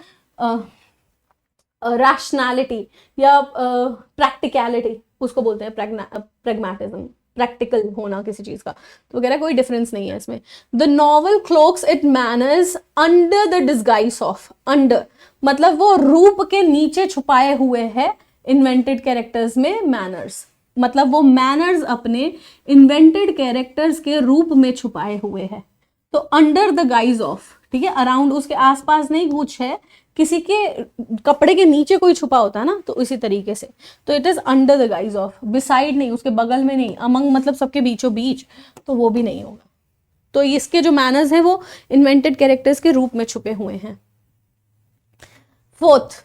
रैशनैलिटी या प्रैक्टिकलिटी, उसको बोलते हैं प्रेगमैटिज्म, प्रैक्टिकल होना किसी चीज का। तो वगैरह कोई डिफरेंस नहीं है इसमें। The novel clocks it manners under the disguise of, under मतलब वो रूप के नीचे छुपाए हुए है इन्वेंटेड कैरेक्टर्स में मैनर्स, मतलब वो मैनर्स अपने इन्वेंटेड कैरेक्टर्स के रूप में छुपाए हुए है। तो अंडर द गाइज ऑफ, ठीक है, अराउंड, उसके आसपास नहीं, कुछ है, किसी के कपड़े के नीचे कोई छुपा होता है ना, तो इसी तरीके से। तो it is under the guys of, beside नहीं, उसके बगल में नहीं, अमंग मतलब सबके बीचों बीच, तो वो भी नहीं होगा। तो इसके जो मैनर्स हैं वो इन्वेंटेड कैरेक्टर्स के रूप में छुपे हुए हैं। Fourth,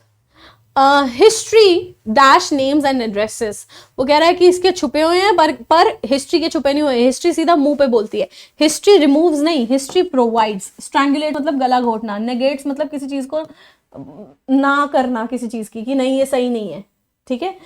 history dash names and addresses, वो कह रहा है कि इसके छुपे हुए हैं पर हिस्ट्री के छुपे नहीं हुए। हिस्ट्री सीधा मुंह पे बोलती है, हिस्ट्री रिमूव्स नहीं, हिस्ट्री प्रोवाइड्स। स्ट्रैंगुलेट मतलब गला घोटना, नेगेट्स मतलब किसी चीज को ना करना, किसी चीज की कि नहीं ये सही नहीं है, ठीक है।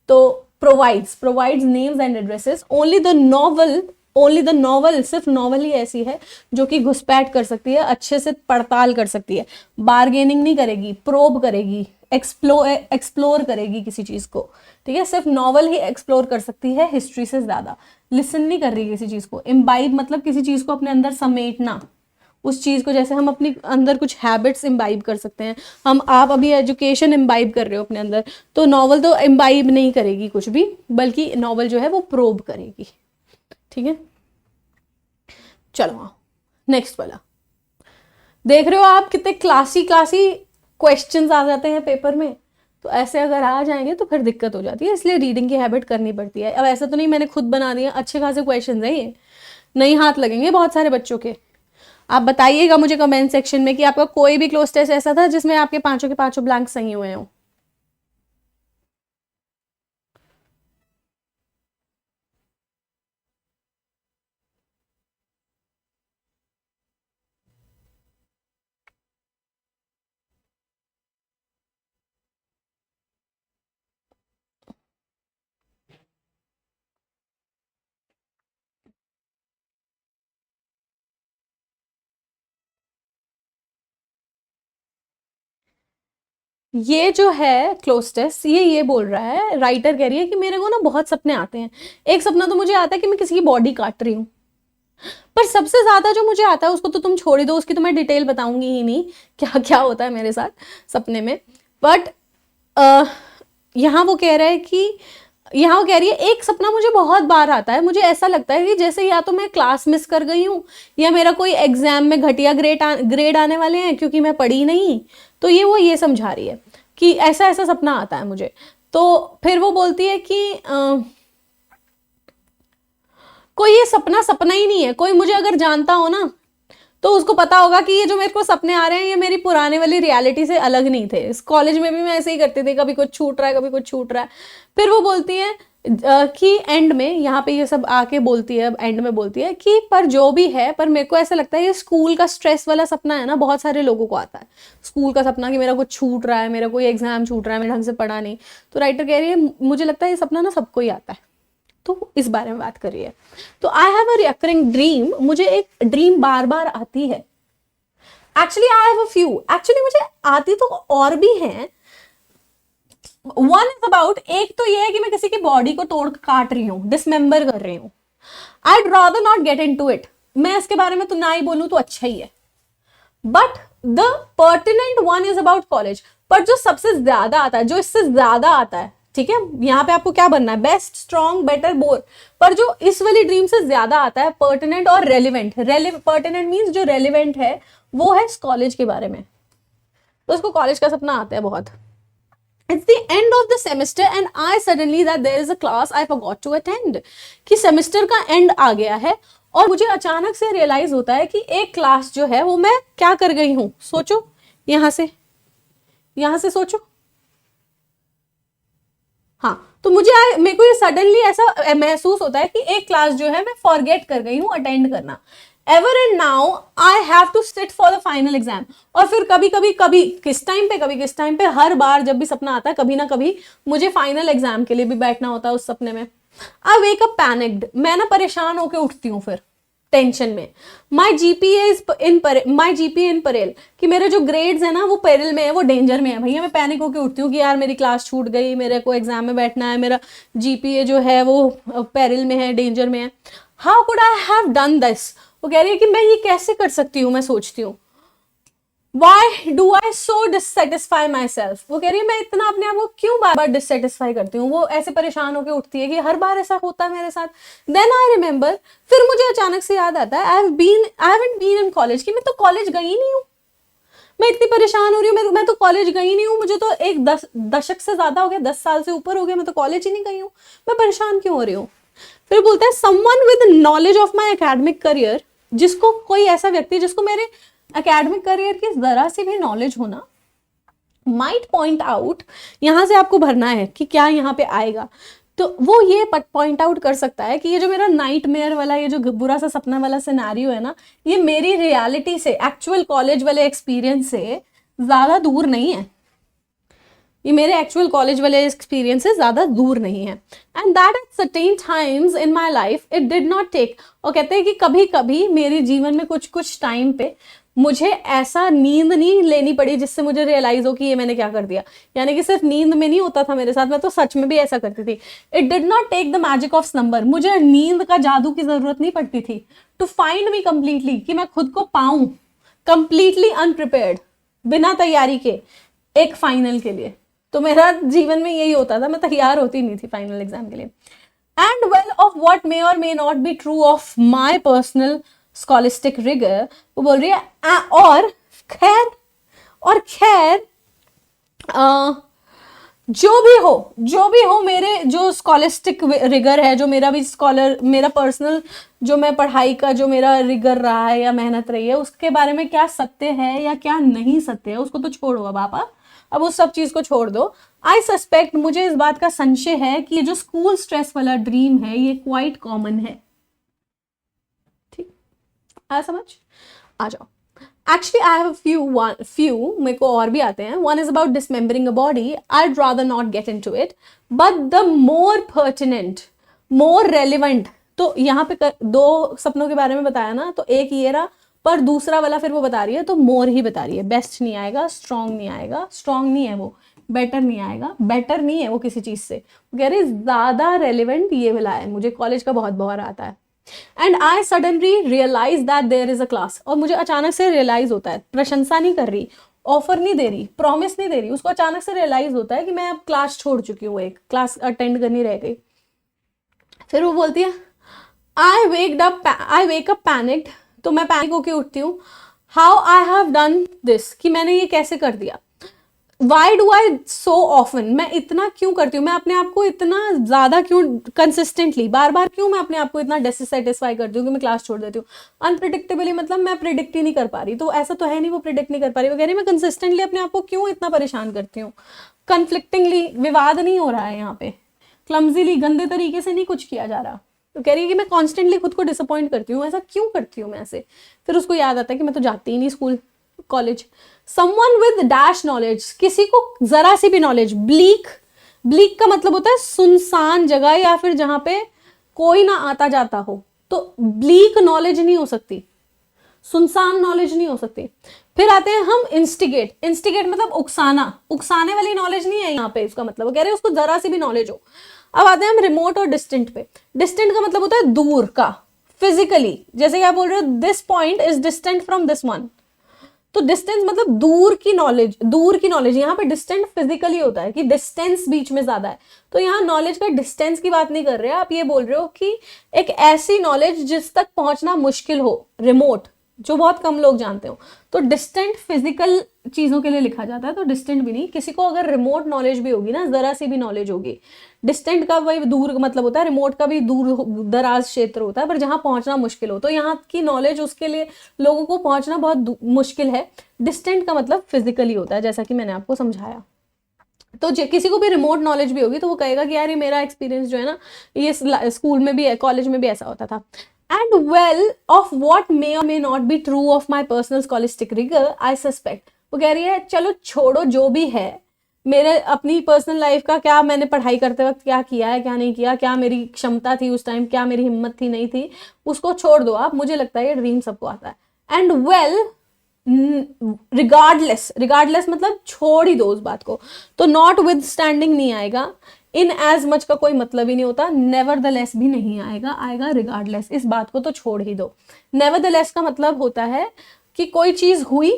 तो provides names and addresses. Only the novel, सिर्फ नॉवल ही ऐसी है जो कि घुसपैठ कर सकती है, अच्छे से पड़ताल कर सकती है, बार्गेनिंग नहीं करेगी, प्रोब करेगी, एक्सप्लोर करेगी किसी चीज को, ठीक है। सिर्फ नॉवल ही एक्सप्लोर कर सकती है हिस्ट्री से ज्यादा। लिसन नहीं कर रही किसी चीज को। इम्बाइब मतलब किसी चीज को अपने अंदर समेटना, उस चीज को, जैसे हम अपने अंदर कुछ हैबिट्स इम्बाइब कर सकते हैं, आप अभी एजुकेशन इम्बाइब कर रहे हो अपने अंदर, तो नॉवल तो इम्बाइब नहीं करेगी कुछ भी, बल्कि नॉवल जो है वो प्रोब करेगी, ठीक है। चलो नेक्स्ट वाला देख रहे हो आप, कितने क्लासी क्वेश्चंस आ जाते हैं पेपर में। तो ऐसे अगर आ जाएंगे तो फिर दिक्कत हो जाती है, इसलिए रीडिंग की हैबिट करनी पड़ती है। अब ऐसा तो नहीं मैंने खुद बना दिया, अच्छे खासे क्वेश्चंस हैं ये, नहीं हाथ लगेंगे बहुत सारे बच्चों के। आप बताइएगा मुझे कमेंट सेक्शन में कि आपका कोई भी क्लोज टेस्ट ऐसा था जिसमें आपके पांचों के पांचों ब्लैंक सही हुए हो। ये जो है क्लोज टेस्ट, ये बोल रहा है, राइटर कह रही है कि मेरे को ना बहुत सपने आते हैं। एक सपना तो मुझे आता है कि मैं किसी की बॉडी काट रही हूँ, पर सबसे ज्यादा जो मुझे आता है उसको तो तुम छोड़ ही दो, उसकी तो मैं डिटेल बताऊंगी ही नहीं क्या क्या होता है मेरे साथ सपने में। बट यहाँ वो कह रहा है कि यहाँ वो कह रही है एक सपना मुझे बहुत बार आता है, मुझे ऐसा लगता है कि जैसे या तो मैं क्लास मिस कर गई हूँ, या मेरा कोई एग्जाम में घटिया ग्रेड आने वाले हैं क्योंकि मैं पढ़ी नहीं। तो वो ये समझा रही है कि ऐसा ऐसा सपना आता है मुझे। तो फिर वो बोलती है कि कोई ये सपना सपना ही नहीं है, कोई मुझे अगर जानता हो ना तो उसको पता होगा कि ये जो मेरे को सपने आ रहे हैं ये मेरी पुराने वाली रियलिटी से अलग नहीं थे। इस कॉलेज में भी मैं ऐसे ही करती थी, कभी कुछ छूट रहा है कभी कुछ छूट रहा है। फिर वो बोलती है कि एंड में, यहाँ पे ये सब आके बोलती है, एंड में बोलती है कि पर जो भी है, पर मेरे को ऐसा लगता है ये स्कूल का स्ट्रेस वाला सपना है ना, बहुत सारे लोगों को आता है स्कूल का सपना कि मेरा कुछ छूट रहा है, मेरा कोई एग्जाम छूट रहा है, मैं ढंग से पढ़ा नहीं। तो राइटर कह रही है मुझे लगता है ये सपना ना सबको ही आता है, तो इस बारे में बात करिए। तो I have a recurring dream, मुझे एक ड्रीम बार बार आती है। Actually I have a few, actually मुझे आती तो और भी हैं। वन इज अबाउट, एक तो ये है कि मैं किसी की बॉडी को तोड़ काट रही हूँ, डिसमेंबर कर रही हूँ। I'd rather not get into it, मैं इसके बारे में तो ना ही बोलूं तो अच्छा ही है। But the pertinent one is about college, पर जो सबसे ज्यादा आता है, जो इससे ज्यादा आता है, ठीक है, यहाँ पे आपको क्या बनना है, बेस्ट, स्ट्रॉन्ग, बेटर, बोर, पर जो इस वाली ड्रीम से ज्यादा आता है पर्टिनेंट और रेलिवेंट। पर्टिनेंट मीन्स जो रेलिवेंट है वो है कॉलेज के बारे में, तो उसको कॉलेज का सपना आता है बहुत। It's the end of the semester and I suddenly that there is a class I forgot to attend, कि सेमेस्टर का एंड आ गया है और मुझे अचानक से रियलाइज होता है कि एक क्लास जो है वो मैं क्या कर गई हूं। सोचो, यहां से सोचो। हाँ, तो मेरे को ये सडनली ऐसा महसूस होता है कि एक क्लास जो है मैं फॉरगेट कर गई हूं अटेंड करना। Ever and now I have to sit for the final exam. और फिर कभी किस टाइम पे हर बार जब भी सपना आता है, कभी ना कभी मुझे फाइनल एग्जाम के लिए भी बैठना होता है उस सपने में। आई वेक अप पैनिक्ड, मैं ना परेशान होकर उठती हूँ फिर टेंशन में। माई जीपीए इन परेल, कि मेरे जो ग्रेड्स है ना वो पेरिल में है, वो डेंजर में है। भैया मैं पैनिक होकर उठती हूँ कि यार मेरी क्लास छूट गई, मेरे को एग्जाम में बैठना है, मेरा जीपीए जो है वो पेरिल में है, डेंजर में है। How could I have done this, वो कह रही है कि मैं ये कैसे कर सकती हूँ। मैं सोचती हूँ why do I so dissatisfy my self, वो कह रही है मैं इतना अपने आप को क्यों बार बार डिससेटिस्फाई करती हूँ। वो ऐसे परेशान होकर उठती है कि हर बार ऐसा होता है मेरे साथ। देन आई रिमेंबर, फिर मुझे अचानक से याद आता है I haven't been in college, कि मैं तो कॉलेज गई नहीं हूँ। मैं इतनी परेशान हो रही हूँ, मैं तो कॉलेज गई नहीं हूँ, मुझे तो एक दशक से ज्यादा हो गया, 10 साल से ऊपर हो गया, मैं तो कॉलेज ही नहीं गई हूँ, मैं परेशान क्यों हो रही हूँ। फिर बोलता है someone with knowledge of my academic career, जिसको कोई ऐसा व्यक्ति जिसको मेरे एकेडमिक करियर की जरा सी भी नॉलेज होना, माइट पॉइंट आउट, यहां से आपको भरना है कि क्या यहाँ पे आएगा, तो वो ये पॉइंट आउट कर सकता है कि ये जो मेरा नाइटमेयर वाला, ये जो बुरा सा सपना वाला सिनेरियो है ना, ये मेरी रियलिटी से, एक्चुअल कॉलेज वाले एक्सपीरियंस से ज्यादा दूर नहीं है, ये मेरे एक्चुअल कॉलेज वाले एक्सपीरियंस से ज्यादा दूर नहीं है। And that at certain times in my life it did not take, और कहते हैं कि कभी कभी मेरे जीवन में कुछ कुछ टाइम पे मुझे ऐसा नींद नहीं लेनी पड़ी जिससे मुझे रियलाइज हो कि ये मैंने क्या कर दिया, यानी कि सिर्फ नींद में नहीं होता था मेरे साथ, मैं तो सच में भी ऐसा करती थी। It did not take the magic of slumber, मुझे नींद का जादू की जरूरत नहीं पड़ती थी टू फाइंड मी कंप्लीटली, कि मैं खुद को पाऊं कंप्लीटली अनप्रिपेयर्ड, बिना तैयारी के एक फाइनल के लिए। तो मेरा जीवन में यही होता था, मैं तैयार होती नहीं थी फाइनल एग्जाम के लिए। And well of what may or may not be true of my personal scholastic rigour, वो बोल रही है और खैर जो भी हो मेरे जो स्कॉलिस्टिक रिगर है, जो मेरा भी मेरा पर्सनल जो मैं पढ़ाई का जो मेरा रिगर रहा है या मेहनत रही है, उसके बारे में क्या सत्य है या क्या नहीं सत्य है उसको तो छोड़ो अब आप, अब उस सब चीज को छोड़ दो। आई सस्पेक्ट, मुझे इस बात का संशय है कि ये जो स्कूल स्ट्रेस वाला ड्रीम है ये क्वाइट कॉमन है। ठीक, आया समझ? आ जाओ। Actually, I have a few, मेरे को और भी आते हैं। One is about dismembering a body. I'd rather not get into it. But the more pertinent, more relevant, तो यहाँ पे दो सपनों के बारे में बताया ना, तो एक ये रहा, पर दूसरा वाला फिर वो बता रही है तो मोर ही बता रही है। बेस्ट नहीं आएगा, स्ट्रॉन्ग नहीं आएगा, स्ट्रॉन्ग नहीं है वो, बेटर नहीं आएगा, बेटर नहीं है वो किसी चीज से, कह रही ज्यादा रेलिवेंट ये वाला है, मुझे कॉलेज का बहुत बहुत आता है। And I suddenly realise that there is a class, और मुझे अचानक से रियलाइज होता है, प्रशंसा नहीं कर रही, ऑफर नहीं दे रही, प्रॉमिस नहीं दे रही, उसको अचानक से रियलाइज होता है कि मैं अब क्लास छोड़ चुकी हूँ, एक क्लास अटेंड करनी रह गई। फिर वो बोलती है आई वेक अप पैनिक्ड, तो मैं पैनिक होके उठती हूँ। How I have done this, कि मैंने ये कैसे कर दिया। Why do I so often, मैं इतना क्यों करती हूँ, मैं अपने आप को इतना ज्यादा क्यों कंसिस्टेंटली बार बार क्यों मैं अपने आप को इतना डिससेटिस्फाई करती हूँ कि मैं क्लास छोड़ देती हूँ। अनप्रिडिक्टेबली मतलब मैं प्रिडिक्ट ही नहीं कर पा रही, तो ऐसा तो है नहीं वो प्रिडिक्ट नहीं कर पा रही, वो कह रही मैं कंसिस्टेंटली अपने आप को क्यों इतना परेशान करती हूँ। कन्फ्लिक्टिंगली, विवाद नहीं हो रहा है यहाँ पे, क्लमजीली गंदे तरीके से नहीं कुछ किया जा रहा, तो कह रही है कि मैं कॉन्स्टेंटली खुद को डिसअपॉइंट करती हूँ, ऐसा क्यों करती हूँ मैं ऐसे। फिर उसको याद आता है कि मैं तो जाती ही नहीं school college. Someone with dash knowledge, किसी को जरा सी भी नॉलेज, ब्लीक, ब्लीक का मतलब होता है सुनसान जगह या फिर जहां पे कोई ना आता जाता हो, तो ब्लीक नॉलेज नहीं हो सकती, सुनसान नॉलेज नहीं हो सकती। फिर आते हैं हम इंस्टिगेट, इंस्टिगेट मतलब उकसाना, उकसाने वाली नॉलेज नहीं है यहाँ पे, इसका मतलब वो कह रहे हैं उसको जरा सी भी नॉलेज हो। अब आते हैं हम रिमोट और डिस्टेंट पे। डिस्टेंट का मतलब होता है दूर का, फिजिकली, जैसे कि आप बोल रहे हो this point is distant from this one, तो डिस्टेंस मतलब दूर की नॉलेज, दूर की नॉलेज। यहाँ पे डिस्टेंट फिजिकली होता है कि डिस्टेंस बीच में ज्यादा है, तो यहाँ नॉलेज का डिस्टेंस की बात नहीं कर रहे हैं आप, ये बोल रहे हो कि एक ऐसी नॉलेज जिस तक पहुंचना मुश्किल हो, रिमोट, जो बहुत कम लोग जानते हो। तो डिस्टेंट फिजिकल चीजों के लिए लिखा जाता है, तो डिस्टेंट भी नहीं, किसी को अगर रिमोट नॉलेज भी होगी ना, जरा सी भी नॉलेज होगी, डिस्टेंट का वही दूर मतलब होता है, रिमोट का भी दूर दराज क्षेत्र होता है, पर जहां पहुंचना मुश्किल हो, तो यहाँ की नॉलेज उसके लिए लोगों को पहुंचना बहुत मुश्किल है। डिस्टेंट का मतलब फिजिकली होता है, जैसा कि मैंने आपको समझाया। तो किसी को भी रिमोट नॉलेज भी होगी तो वो कहेगा कि यार ये मेरा एक्सपीरियंस जो है ना, ये स्कूल में भी है, कॉलेज में भी ऐसा होता था। And well, of what may or may not be true of my personal scholastic rigor, I suspect. वो कह रही है चलो छोड़ो जो भी है, मेरे अपनी पर्सनल लाइफ का, क्या मैंने पढ़ाई करते वक्त क्या किया है क्या नहीं किया, क्या मेरी क्षमता थी उस टाइम, क्या मेरी हिम्मत थी नहीं थी, उसको छोड़ दो आप, मुझे लगता है ये ड्रीम सबको आता है। एंड वेल, रिगार्डलेस, रिगार्डलेस मतलब छोड़ ही दो उस बात को, तो नॉट विद स्टैंडिंग नहीं आएगा, इन एज मच का कोई मतलब ही नहीं होता, नेवर द लेस भी नहीं आएगा, आएगा रिगार्डलेस, इस बात को तो छोड़ ही दो। नेवर द लेस का मतलब होता है कि कोई चीज हुई,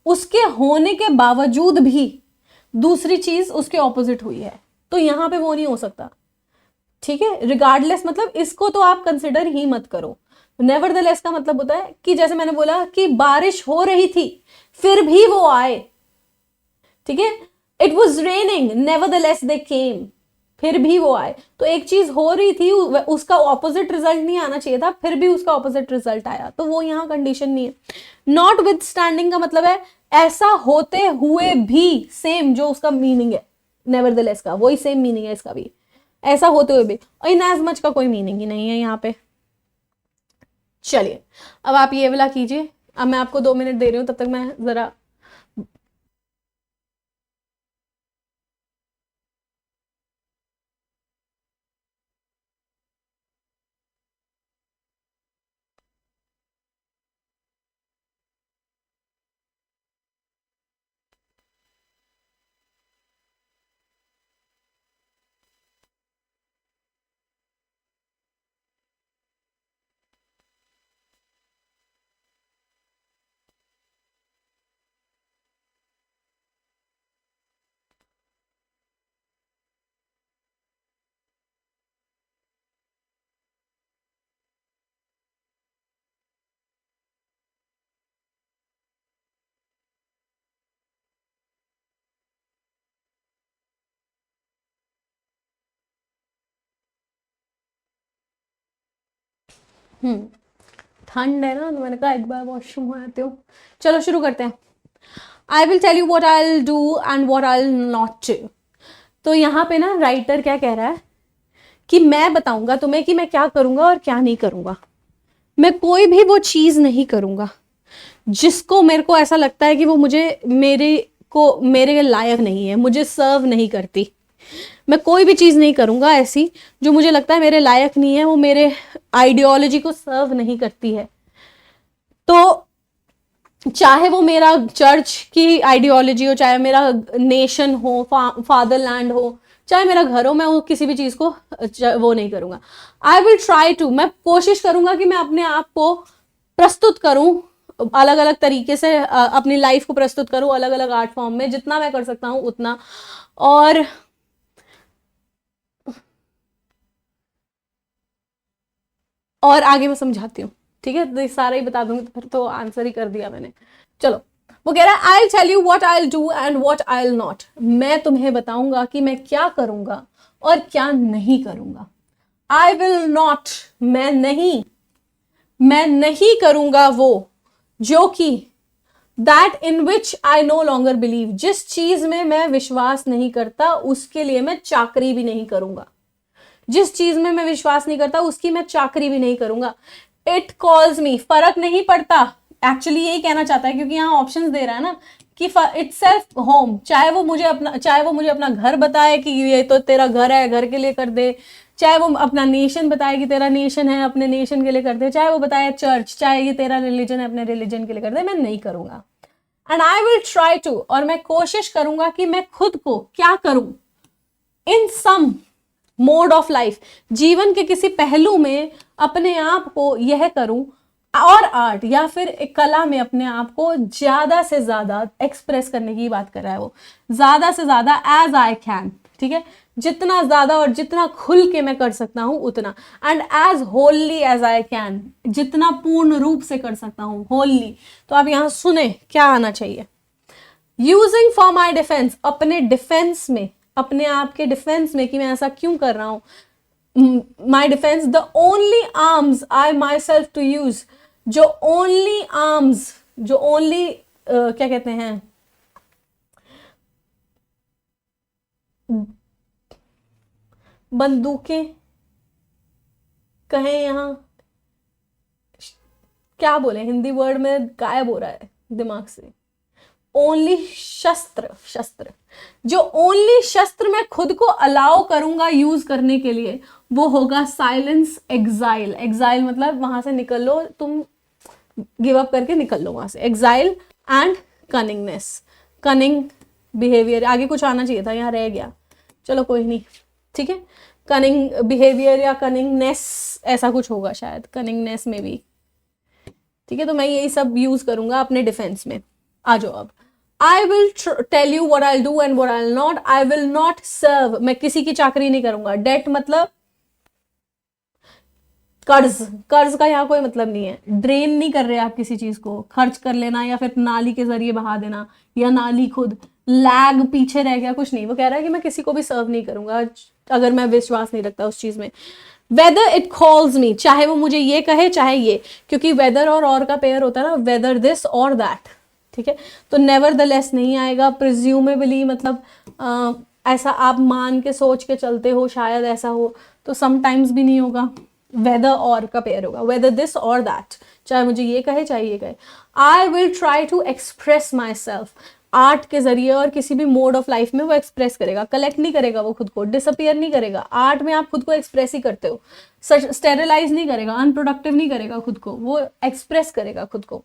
उसके होने के बावजूद भी दूसरी चीज उसके ऑपोजिट हुई है, तो यहां पे वो नहीं हो सकता, ठीक है। रिगार्डलेस मतलब इसको तो आप कंसिडर ही मत करो। नेवर द लेस का मतलब होता है कि जैसे मैंने बोला कि बारिश हो रही थी फिर भी वो आए, ठीक है। It was raining, nevertheless they came. फिर भी वो आए। तो एक चीज हो रही थी, उसका ऑपोजिट रिजल्ट नहीं आना चाहिए था, फिर भी उसका ऑपोजिट रिजल्ट आया, तो वो यहाँ कंडीशन नहीं है। नॉट विद स्टैंडिंग का मतलब है ऐसा होते हुए भी, सेम जो उसका मीनिंग है नेवरदलेस का, वही सेम मीनिंग है इसका भी, ऐसा होते हुए भी। और इन एज मच का कोई मीनिंग ही नहीं है यहाँ पे। चलिए अब आप ये वाला कीजिए। अब मैं आपको 2 मिनट दे रही हूँ, तब तक मैं जरा ठंड है ना, तो मैंने कहा एक बार वॉशरूम हो आती हूँ। चलो शुरू करते हैं। I will tell you what I will do and what I will not do. तो यहाँ पे ना राइटर क्या कह रहा है कि मैं बताऊंगा तुम्हें कि मैं क्या करूंगा और क्या नहीं करूंगा। मैं कोई भी वो चीज नहीं करूंगा जिसको मेरे को ऐसा लगता है कि वो मेरे लायक नहीं है, मुझे सर्व नहीं करती। मैं कोई भी चीज नहीं करूंगा ऐसी जो मुझे लगता है मेरे लायक नहीं है, वो मेरे आइडियोलॉजी को सर्व नहीं करती है। तो चाहे वो मेरा चर्च की आइडियोलॉजी हो, चाहे मेरा नेशन हो, फादरलैंड हो, चाहे मेरा घर हो, मैं वो किसी भी चीज को वो नहीं करूंगा। आई विल ट्राई टू, मैं कोशिश करूंगा कि मैं अपने आप को प्रस्तुत करूं अलग अलग तरीके से, अपनी लाइफ को प्रस्तुत करूं अलग अलग आर्ट फॉर्म में, जितना मैं कर सकता हूं उतना। और आगे मैं समझाती हूँ, ठीक है, तो सारा ही बता दूंगी, तो फिर तो आंसर ही कर दिया मैंने। चलो, वो कह रहा है I tell you what I will do and what I will not. मैं तुम्हें बताऊंगा कि मैं क्या करूंगा और क्या नहीं करूंगा। आई विल नॉट, मैं नहीं करूंगा वो जो कि that in which I know longer believe, जिस चीज में मैं विश्वास नहीं करता उसके लिए मैं चाकरी भी नहीं करूंगा। जिस चीज में मैं विश्वास नहीं करता उसकी मैं चाकरी भी नहीं करूंगा। इट कॉल्स मी, फर्क नहीं पड़ता, एक्चुअली यही कहना चाहता है, क्योंकि यहाँ ऑप्शंस दे रहा है ना कि इट सेल्फ होम, चाहे वो मुझे अपना घर बताए कि ये तो तेरा घर है, घर के लिए कर दे, चाहे वो अपना नेशन बताए कि तेरा नेशन है, अपने नेशन के लिए कर दे, चाहे वो बताए चर्च, चाहे ये तेरा रिलीजन है, अपने रिलीजन के लिए कर दे, मैं नहीं करूंगा। And I will try to, और मैं कोशिश करूंगा कि मैं खुद को क्या करूं, इन सम मोड ऑफ लाइफ, जीवन के किसी पहलू में अपने आप को यह करूं, और आर्ट या फिर एक कला में अपने आप को ज्यादा से ज्यादा एक्सप्रेस करने की बात कर रहा है वो, ज्यादा से ज्यादा एज आई कैन, ठीक है, जितना ज्यादा और जितना खुल के मैं कर सकता हूं उतना, and as wholly as I can, जितना पूर्ण रूप से कर सकता हूं, होली। तो आप यहां सुने क्या आना चाहिए। यूजिंग फॉर माई डिफेंस, अपने डिफेंस में, अपने आप के डिफेंस में कि मैं ऐसा क्यों कर रहा हूं, my defence, the only arms I myself to use, जो ओनली आर्म्स, जो ओनली क्या कहते हैं, बंदूकें कहें, यहां क्या बोले, हिंदी वर्ड में गायब हो रहा है दिमाग से। ओनली शस्त्र, जो ओनली शस्त्र मैं खुद को अलाउ करूंगा यूज करने के लिए, वो होगा साइलेंस, एग्जाइल। एग्जाइल मतलब वहां से निकल लो, तुम गिव अप करके निकल लो वहां से, exile and cunningness, cunning behaviour. आगे कुछ आना चाहिए था, यहाँ रह गया, चलो कोई नहीं, ठीक है, कनिंग बिहेवियर या कनिंगनेस, ऐसा कुछ होगा शायद, कनिंगनेस में भी, ठीक है। तो मैं यही सब यूज करूंगा अपने डिफेंस में। आ जाओ अब। I will tell you what I will do and what I will not. I will not serve, मैं किसी की चाकरी नहीं करूंगा। डेट मतलब कर्ज, कर्ज का यहाँ कोई मतलब नहीं है, ड्रेन नहीं कर रहे आप किसी चीज को, खर्च कर लेना या फिर नाली के जरिए बहा देना, या नाली खुद लैग, पीछे रह गया, कुछ नहीं। वो कह रहा है कि मैं किसी को भी सर्व नहीं करूंगा अगर मैं विश्वास नहीं रखता उस चीज में। वेदर इट कॉल्स मी, चाहे वो मुझे ये कहे चाहे ये, क्योंकि वेदर और का पेयर होता है ना, वेदर दिस और दैट, ठीक है। तो नेवर द लेस नहीं आएगा। प्रिज्यूमेबली मतलब ऐसा आप मान के सोच के चलते हो शायद ऐसा हो, तो समटाइम्स भी नहीं होगा। वेदर और का पेयर होगा, वेदर दिस और दैट, चाहे मुझे ये कहे चाहे ये कहे। I will try to express myself, art के जरिए और किसी भी मोड ऑफ लाइफ में वो एक्सप्रेस करेगा, कलेक्ट नहीं करेगा वो खुद को, डिसअपियर नहीं करेगा। आर्ट में आप खुद को एक्सप्रेस ही करते हो, स्टेरिलाइज नहीं करेगा, अनप्रोडक्टिव नहीं करेगा खुद को, वो एक्सप्रेस करेगा खुद को,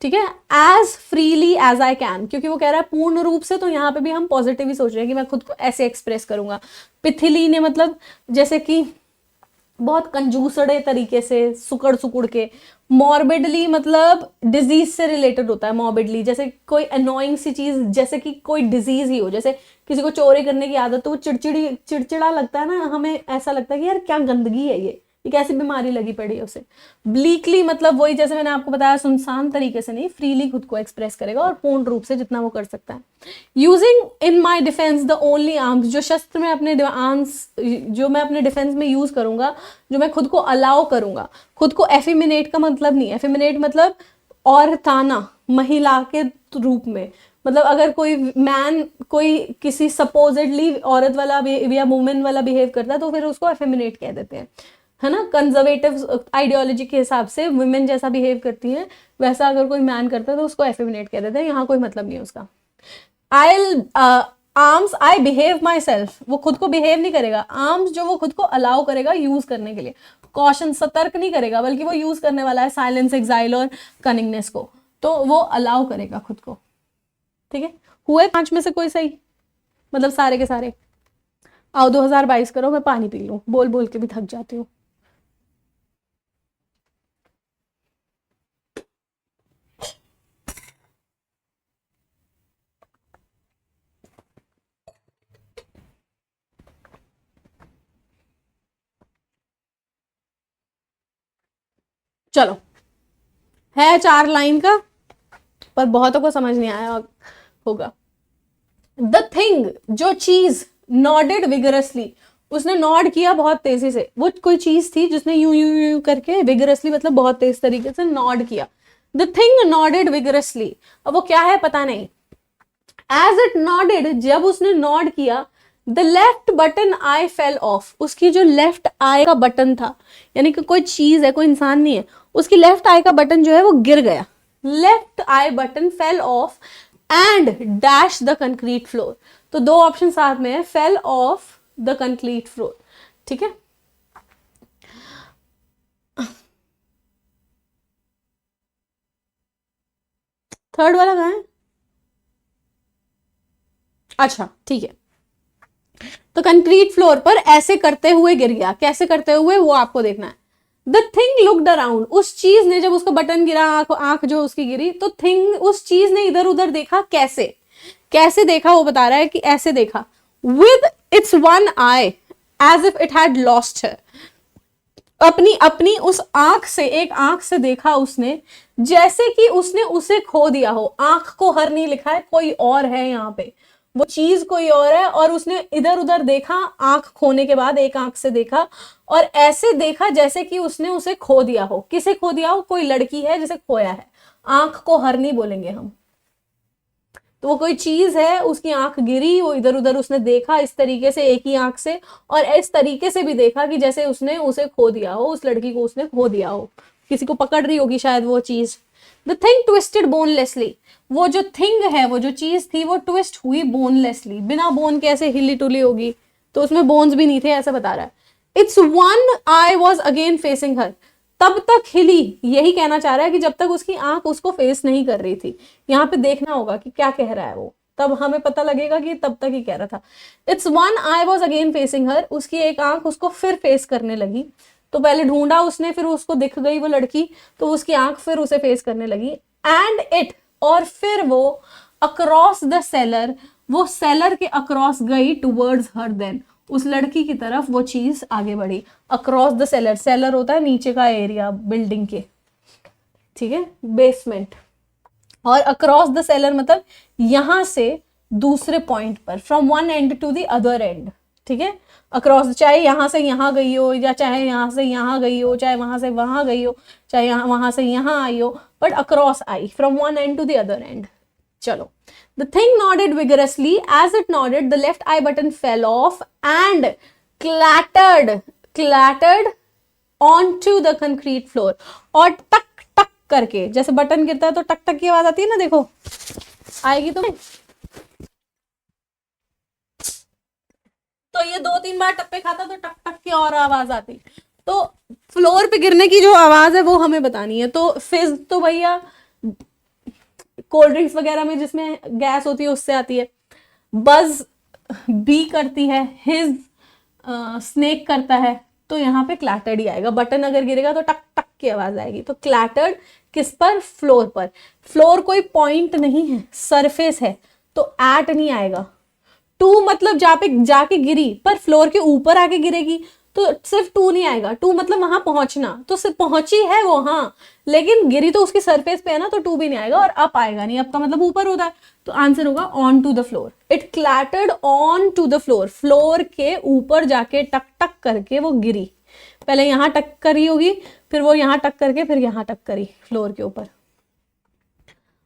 ठीक है। As freely as I can, क्योंकि वो कह रहा है पूर्ण रूप से, तो यहाँ पे भी हम पॉजिटिव ही सोच रहे हैं कि मैं खुद को ऐसे एक्सप्रेस करूंगा। पिथिली ने मतलब जैसे कि बहुत कंजूसड़े तरीके से, सुकड़ सुकुड़ के। मॉर्बिडली मतलब डिजीज से रिलेटेड होता है। मॉर्बिडली जैसे कोई अनोइंग सी चीज, जैसे कि कोई डिजीज ही हो, जैसे किसी को चोरी करने की आदत, तो वो चिड़चिड़ा लगता है ना, हमें ऐसा लगता है कि यार क्या गंदगी है ये कैसी बीमारी लगी पड़ी है उसे। ब्लीकली मतलब वही, जैसे मैंने आपको बताया, सुनसान तरीके से नहीं, फ्रीली खुद को एक्सप्रेस करेगा और पूर्ण रूप से जितना वो कर सकता है। Using in my defence the only arms, जो शस्त्र में अपने जो मैं अपने डिफेंस में यूज करूंगा, जो मैं खुद को अलाउ करूंगा। खुद को एफिमिनेट का मतलब नहीं, एफिमिनेट मतलब और ताना, महिला के रूप में। मतलब अगर कोई मैन कोई किसी सपोजिटली औरत वाला या वुमेन वाला बिहेव करता है तो फिर उसको एफेमिनेट कह देते हैं, है ना। कंजर्वेटिव आइडियोलॉजी के हिसाब से वुमेन जैसा बिहेव करती है वैसा अगर कोई मैन करता है तो उसको एफेमिनेट कह देते हैं। यहाँ कोई मतलब नहीं है उसका। I arms I behave myself, वो खुद को बिहेव नहीं करेगा। आर्म्स जो वो खुद को अलाउ करेगा यूज करने के लिए। कॉशन सतर्क नहीं करेगा, बल्कि वो यूज करने वाला है साइलेंस, एक्साइल और कनिंगनेस को, तो वो अलाउ करेगा खुद को, ठीक है। हुए 5 में से कोई सही, मतलब सारे के सारे। आओ 2022 करो, मैं पानी पी लूं, बोल बोल के भी थक जाती हूँ। चलो, है 4 लाइन का, पर बहुतों को समझ नहीं आया होगा। द थिंग, जो चीज, नॉडेड विगरसली, उसने नॉड किया बहुत तेजी से। वो कोई चीज थी जिसने यूं यूं यूं करके, विगरसली मतलब बहुत तेज तरीके से नॉड किया। द थिंग नॉडेड विगरसली, अब वो क्या है पता नहीं। एज इट नॉडेड, जब उसने नॉड किया, the left button I fell off, उसकी जो लेफ्ट आई का बटन था, यानी कि कोई चीज है, कोई इंसान नहीं है, उसकी लेफ्ट आई का बटन जो है वो गिर गया। Left I button fell off and dash the concrete floor. तो 2 ऑप्शन साथ में है, fell off the concrete floor, ठीक है। थर्ड वाला कहां है? अच्छा ठीक है। तो कंक्रीट फ्लोर पर ऐसे करते हुए गिर गया। कैसे करते हुए वो आपको देखना है। द थिंग लुक्ड अराउंड, उस चीज ने, जब उसका बटन गिरा, आंख जो उसकी गिरी, तो थिंग, उस चीज ने इधर उधर देखा। कैसे कैसे देखा वो बता रहा है कि ऐसे देखा। With its one eye as if it had lost her, अपनी अपनी उस आंख से, एक आंख से देखा उसने, जैसे कि उसने उसे खो दिया हो। आंख को हर नहीं लिखा है, कोई और है यहाँ पे, वो चीज कोई और है, और उसने इधर उधर देखा, आंख खोने के बाद एक आंख से देखा, और ऐसे देखा जैसे कि उसने उसे खो दिया हो। किसे खो दिया हो? कोई लड़की है जिसे खोया है। आंख को हर नहीं बोलेंगे हम। तो वो कोई चीज है, उसकी आंख गिरी, वो इधर उधर उसने देखा इस तरीके से, एक ही आंख से, और इस तरीके से भी देखा कि जैसे उसने उसे खो दिया हो, उस लड़की को उसने खो दिया हो। किसी को पकड़ रही होगी शायद वो चीज। द थिंग ट्विस्टेड बोनलेसली, वो जो थिंग है, वो जो चीज थी, वो ट्विस्ट हुई बोनलेसली। बिना बोन कैसे हिली टुली होगी? तो उसमें बोन्स भी नहीं थे, ऐसा बता रहा है। It's one I was again facing her, तब तक हिली, यही कहना चाह रहा है कि जब तक उसकी आंख उसको फेस नहीं कर रही थी। यहाँ पे देखना होगा कि क्या कह रहा है वो, तब हमें पता लगेगा कि तब तक ही कह रहा था। It's one I was again facing her, उसकी एक आंख उसको फिर फेस करने लगी। तो पहले ढूंढा उसने, फिर उसको दिख गई वो लड़की, तो उसकी आंख फिर उसे फेस करने लगी। एंड इट, और फिर वो अक्रॉस द सेलर, वो सेलर के अक्रॉस गई, टूवर्ड्स हर देन, उस लड़की की तरफ वो चीज आगे बढ़ी। अक्रॉस द सेलर, सेलर होता है नीचे का एरिया बिल्डिंग के, ठीक है, बेसमेंट। और अक्रॉस द सेलर मतलब यहां से दूसरे पॉइंट पर, from one end to the other end, ठीक है, अक्रॉस, चाहे यहां से यहां गई हो, या चाहे यहां से यहां गई हो, चाहे वहां से वहां गई हो, चाहे यहाँ वहां से यहां आई हो, बट अक्रॉस आई, from one end to the other end. चलो, the thing nodded vigorously. As it nodded, the left eye button fell off and clattered onto the concrete floor. और टक टक करके, जैसे बटन गिरता है तो टक टक की आवाज आती है ना, देखो आएगी तुम्हें, तो ये 2-3 बार टप्पे खाता तो टक टक की और आवाज आती। तो फ्लोर पे गिरने की जो आवाज है वो हमें बतानी है। तो फिज तो भैया कोल्ड ड्रिंक्स वगैरह में जिसमें गैस होती है उससे आती है। बज बी करती है, हिज स्नेक करता है, तो यहाँ पे क्लैटर्ड ही आएगा। बटन अगर गिरेगा तो टक टक की आवाज आएगी। तो क्लैटर्ड किस पर? फ्लोर पर। फ्लोर कोई पॉइंट नहीं है, सरफेस है, तो एट नहीं आएगा। टू मतलब जहाँ पे जाके गिरी, पर फ्लोर के ऊपर आके गिरेगी तो सिर्फ टू नहीं आएगा। टू मतलब वहां पहुंचना, तो सिर्फ पहुंची है वो, हाँ, लेकिन गिरी तो उसकी सरफेस पे है ना, तो टू भी नहीं आएगा। और अप आएगा नहीं, अप का मतलब ऊपर होता है, तो आंसर होगा onto the floor. It clattered onto the floor, floor के ऊपर जाके टक टक करके वो गिरी। पहले यहां टक करी होगी, फिर वो यहां टक करके फिर यहां टक करी फ्लोर के ऊपर।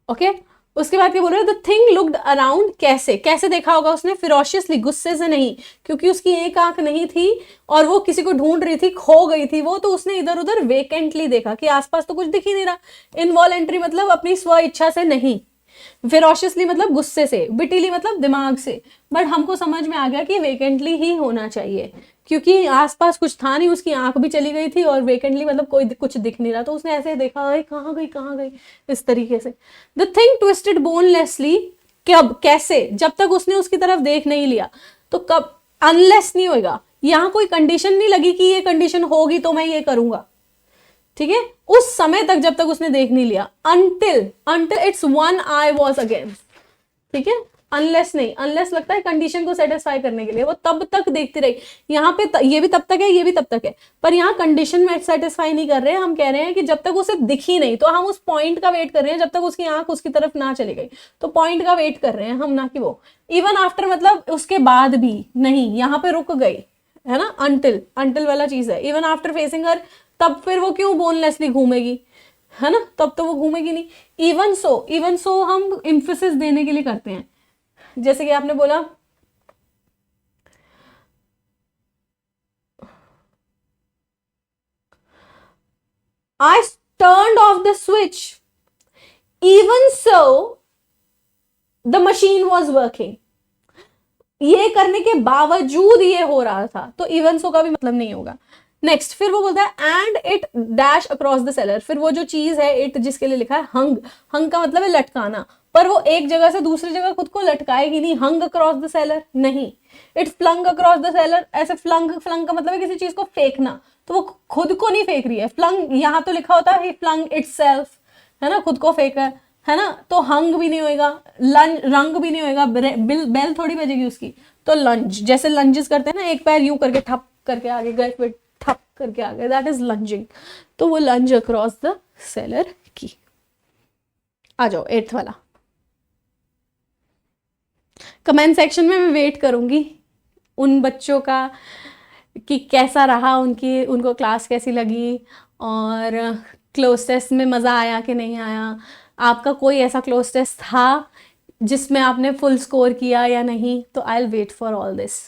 ओके, उसके बाद क्या बोल रहे हैं? द थिंग लुक्ड अराउंड, कैसे कैसे देखा होगा उसने? फिरोशियसली, गुस्से से नहीं, क्योंकि उसकी एक आंख नहीं थी और वो किसी को ढूंढ रही थी, खो गई थी वो, तो उसने इधर उधर वेकेंटली देखा कि आसपास तो कुछ दिख ही नहीं रहा। इनवॉलेंट्री मतलब अपनी स्व इच्छा से नहीं, फेरोशियसली मतलब गुस्से से, बिटिली मतलब दिमाग से। बट हमको समझ में आ गया कि वेकेंटली ही होना चाहिए, क्योंकि आसपास कुछ था नहीं, उसकी आंख भी चली गई थी और वेकेंटली मतलब कोई कुछ दिख नहीं रहा, तो उसने ऐसे देखा, कहाँ गई कहाँ गई, इस तरीके से। द थिंग ट्विस्टेड बोनलेसली, कब, कैसे? जब तक उसने उसकी तरफ देख नहीं लिया। तो कब? अनलेस नहीं होगा, यहाँ कोई कंडीशन नहीं लगी कि ये कंडीशन होगी तो मैं ये करूंगा, ठीक है, उस समय तक जब तक उसने देख नहीं लिया। Until it's one I was against, ठीक है, अनलेस नहीं, अनलेस लगता है कंडीशन को सेटिस्फाई करने के लिए, वो तब तक देखती रही। यहाँ पे ये भी तब तक है, ये भी तब तक है, पर यहाँ कंडीशन में सेटिस्फाई नहीं कर रहे हैं। हम कह रहे हैं कि जब तक उसे दिखी नहीं, तो हम उस पॉइंट का वेट कर रहे हैं जब तक उसकी आंख उसकी तरफ ना चली गई, तो पॉइंट का वेट कर रहे हैं हम, ना कि वो। इवन आफ्टर मतलब उसके बाद भी नहीं, यहाँ पे रुक गई है ना, अंटिल वाला चीज है। इवन आफ्टर फेसिंग हर, तब फिर वो क्यों बोनलेसली घूमेगी, है ना, तब तो वो घूमेगी नहीं। इवन सो हम इंफोसिस देने के लिए करते हैं, जैसे कि आपने बोला I turned off the switch, even so the machine was working। ये करने के बावजूद ये हो रहा था, तो इवन सो का भी मतलब नहीं होगा। नेक्स्ट, फिर वो बोलता है and it dash across the seller. फिर वो जो चीज है इट, जिसके लिए लिखा है हंग, हंग का मतलब है लटकाना, पर वो एक जगह से दूसरी जगह खुद को लटकाएगी नहीं। हंग अक्रॉस द सेलर नहीं, it flung across the cellar. ऐसे फ्लंग का मतलब है किसी चीज को फेंकना, तो वो खुद को नहीं फेंक रही है। फ्लंग यहाँ तो लिखा होता है फ्लंग इटसेल्फ, है ना, खुद को फेंका है ना, तो हंग भी नहीं होएगा, रंग भी नहीं होएगा, बेल थोड़ी बजेगी उसकी। तो लंज, जैसे लंजेस करते हैं ना, एक पैर यूं करके ठप करके आगे गए, फिर ठप करके आ गए, दैट इज लंजिंग। तो वो लंज अक्रॉस द सेलर की। आ जाओ 8th वाला। कमेंट सेक्शन में मैं वेट करूंगी उन बच्चों का कि कैसा रहा, उनको क्लास कैसी लगी, और क्लोज टेस्ट में मज़ा आया कि नहीं आया। आपका कोई ऐसा क्लोज टेस्ट था जिसमें आपने फुल स्कोर किया या नहीं? तो I will wait for all this.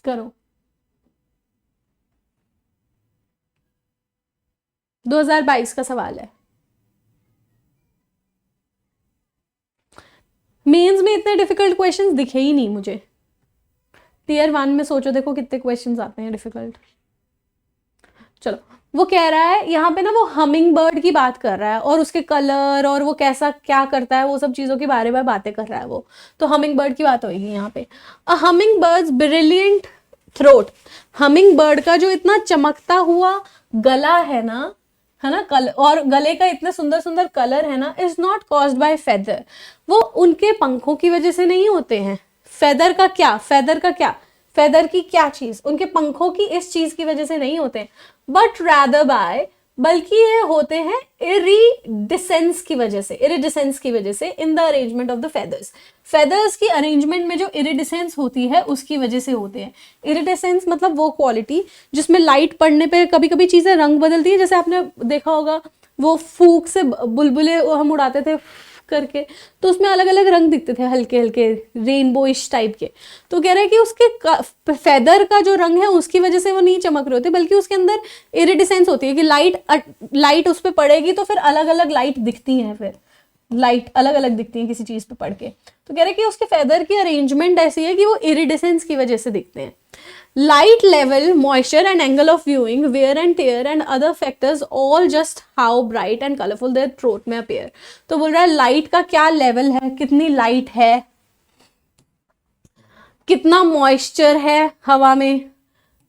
करो। 2022 का सवाल है। मेंस में इतने डिफिकल्ट क्वेश्चंस दिखे ही नहीं मुझे। टीयर 1 में सोचो, देखो कितने क्वेश्चंस आते हैं डिफिकल्ट। चलो, वो कह रहा है यहाँ पे ना, वो हमिंग बर्ड की बात कर रहा है और उसके कलर और वो कैसा क्या करता है, वो सब चीज़ों के बारे में बातें कर रहा है वो। तो हमिंग बर्ड की बात होगी यहाँ पे। A hummingbird's brilliant throat, hummingbird का जो इतना चमकता हुआ गला है ना, है ना, कलर, और गले का इतना सुंदर सुंदर कलर है ना, is not caused by feather. वो उनके पंखों की वजह से नहीं होते हैं। फेदर का क्या, फेदर की क्या चीज, उनके पंखों की इस चीज की वजह से नहीं होते हैं, बट रैदर बाय बल्कि ये होते हैं इरिडिसेंस की वजह से, इरिडिसेंस की वजह से in the arrangement of the feathers. Feathers की अरेंजमेंट में जो इरिडिसेंस होती है उसकी वजह से होते हैं। इरिडिसेंस मतलब वो क्वालिटी जिसमें लाइट पड़ने पे कभी कभी चीजें रंग बदलती है। जैसे आपने देखा होगा वो फूक से बुलबुले हम उड़ाते थे करके, तो उसमें अलग अलग रंग दिखते थे, हल्के हल्के रेनबोइश टाइप के। तो कह रहे हैं कि उसके फेदर का जो रंग है उसकी वजह से वो नहीं चमक रहे होते, बल्कि उसके अंदर इरिडिसेंस होती है कि लाइट उस पर पड़ेगी तो फिर अलग अलग लाइट दिखती हैं, फिर लाइट अलग अलग दिखती है किसी चीज पे पड़ के। तो कह रहे हैं कि उसके फेदर की अरेंजमेंट ऐसी है कि वो इरिडिसेंस की वजह से दिखते हैं। Light level, moisture and angle of viewing, wear and tear and other factors all just how bright and colorful their throat में appear। तो बोल रहा है लाइट का क्या लेवल है, कितनी लाइट है, कितना मॉइस्चर है हवा में,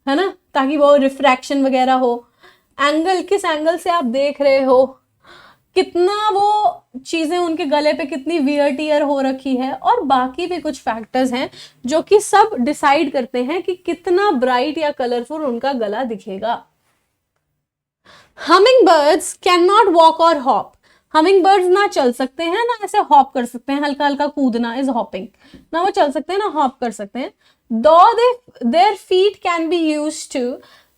है ना, ताकि वो रिफ्रैक्शन वगैरह हो। एंगल, किस एंगल से आप देख रहे हो, कितना वो चीजें उनके गले पे कितनी वियर टियर हो रखी है, और बाकी भी कुछ फैक्टर्स हैं जो कि सब डिसाइड करते हैं कि कितना ब्राइट या कलरफुल उनका गला दिखेगा। Humming birds can not walk और हॉप। हमिंग बर्ड्स ना चल सकते हैं ना ऐसे हॉप कर सकते हैं, हल्का हल्का कूदना इज हॉपिंग, ना वो चल सकते हैं ना हॉप कर सकते हैं। दो their feet can be use to,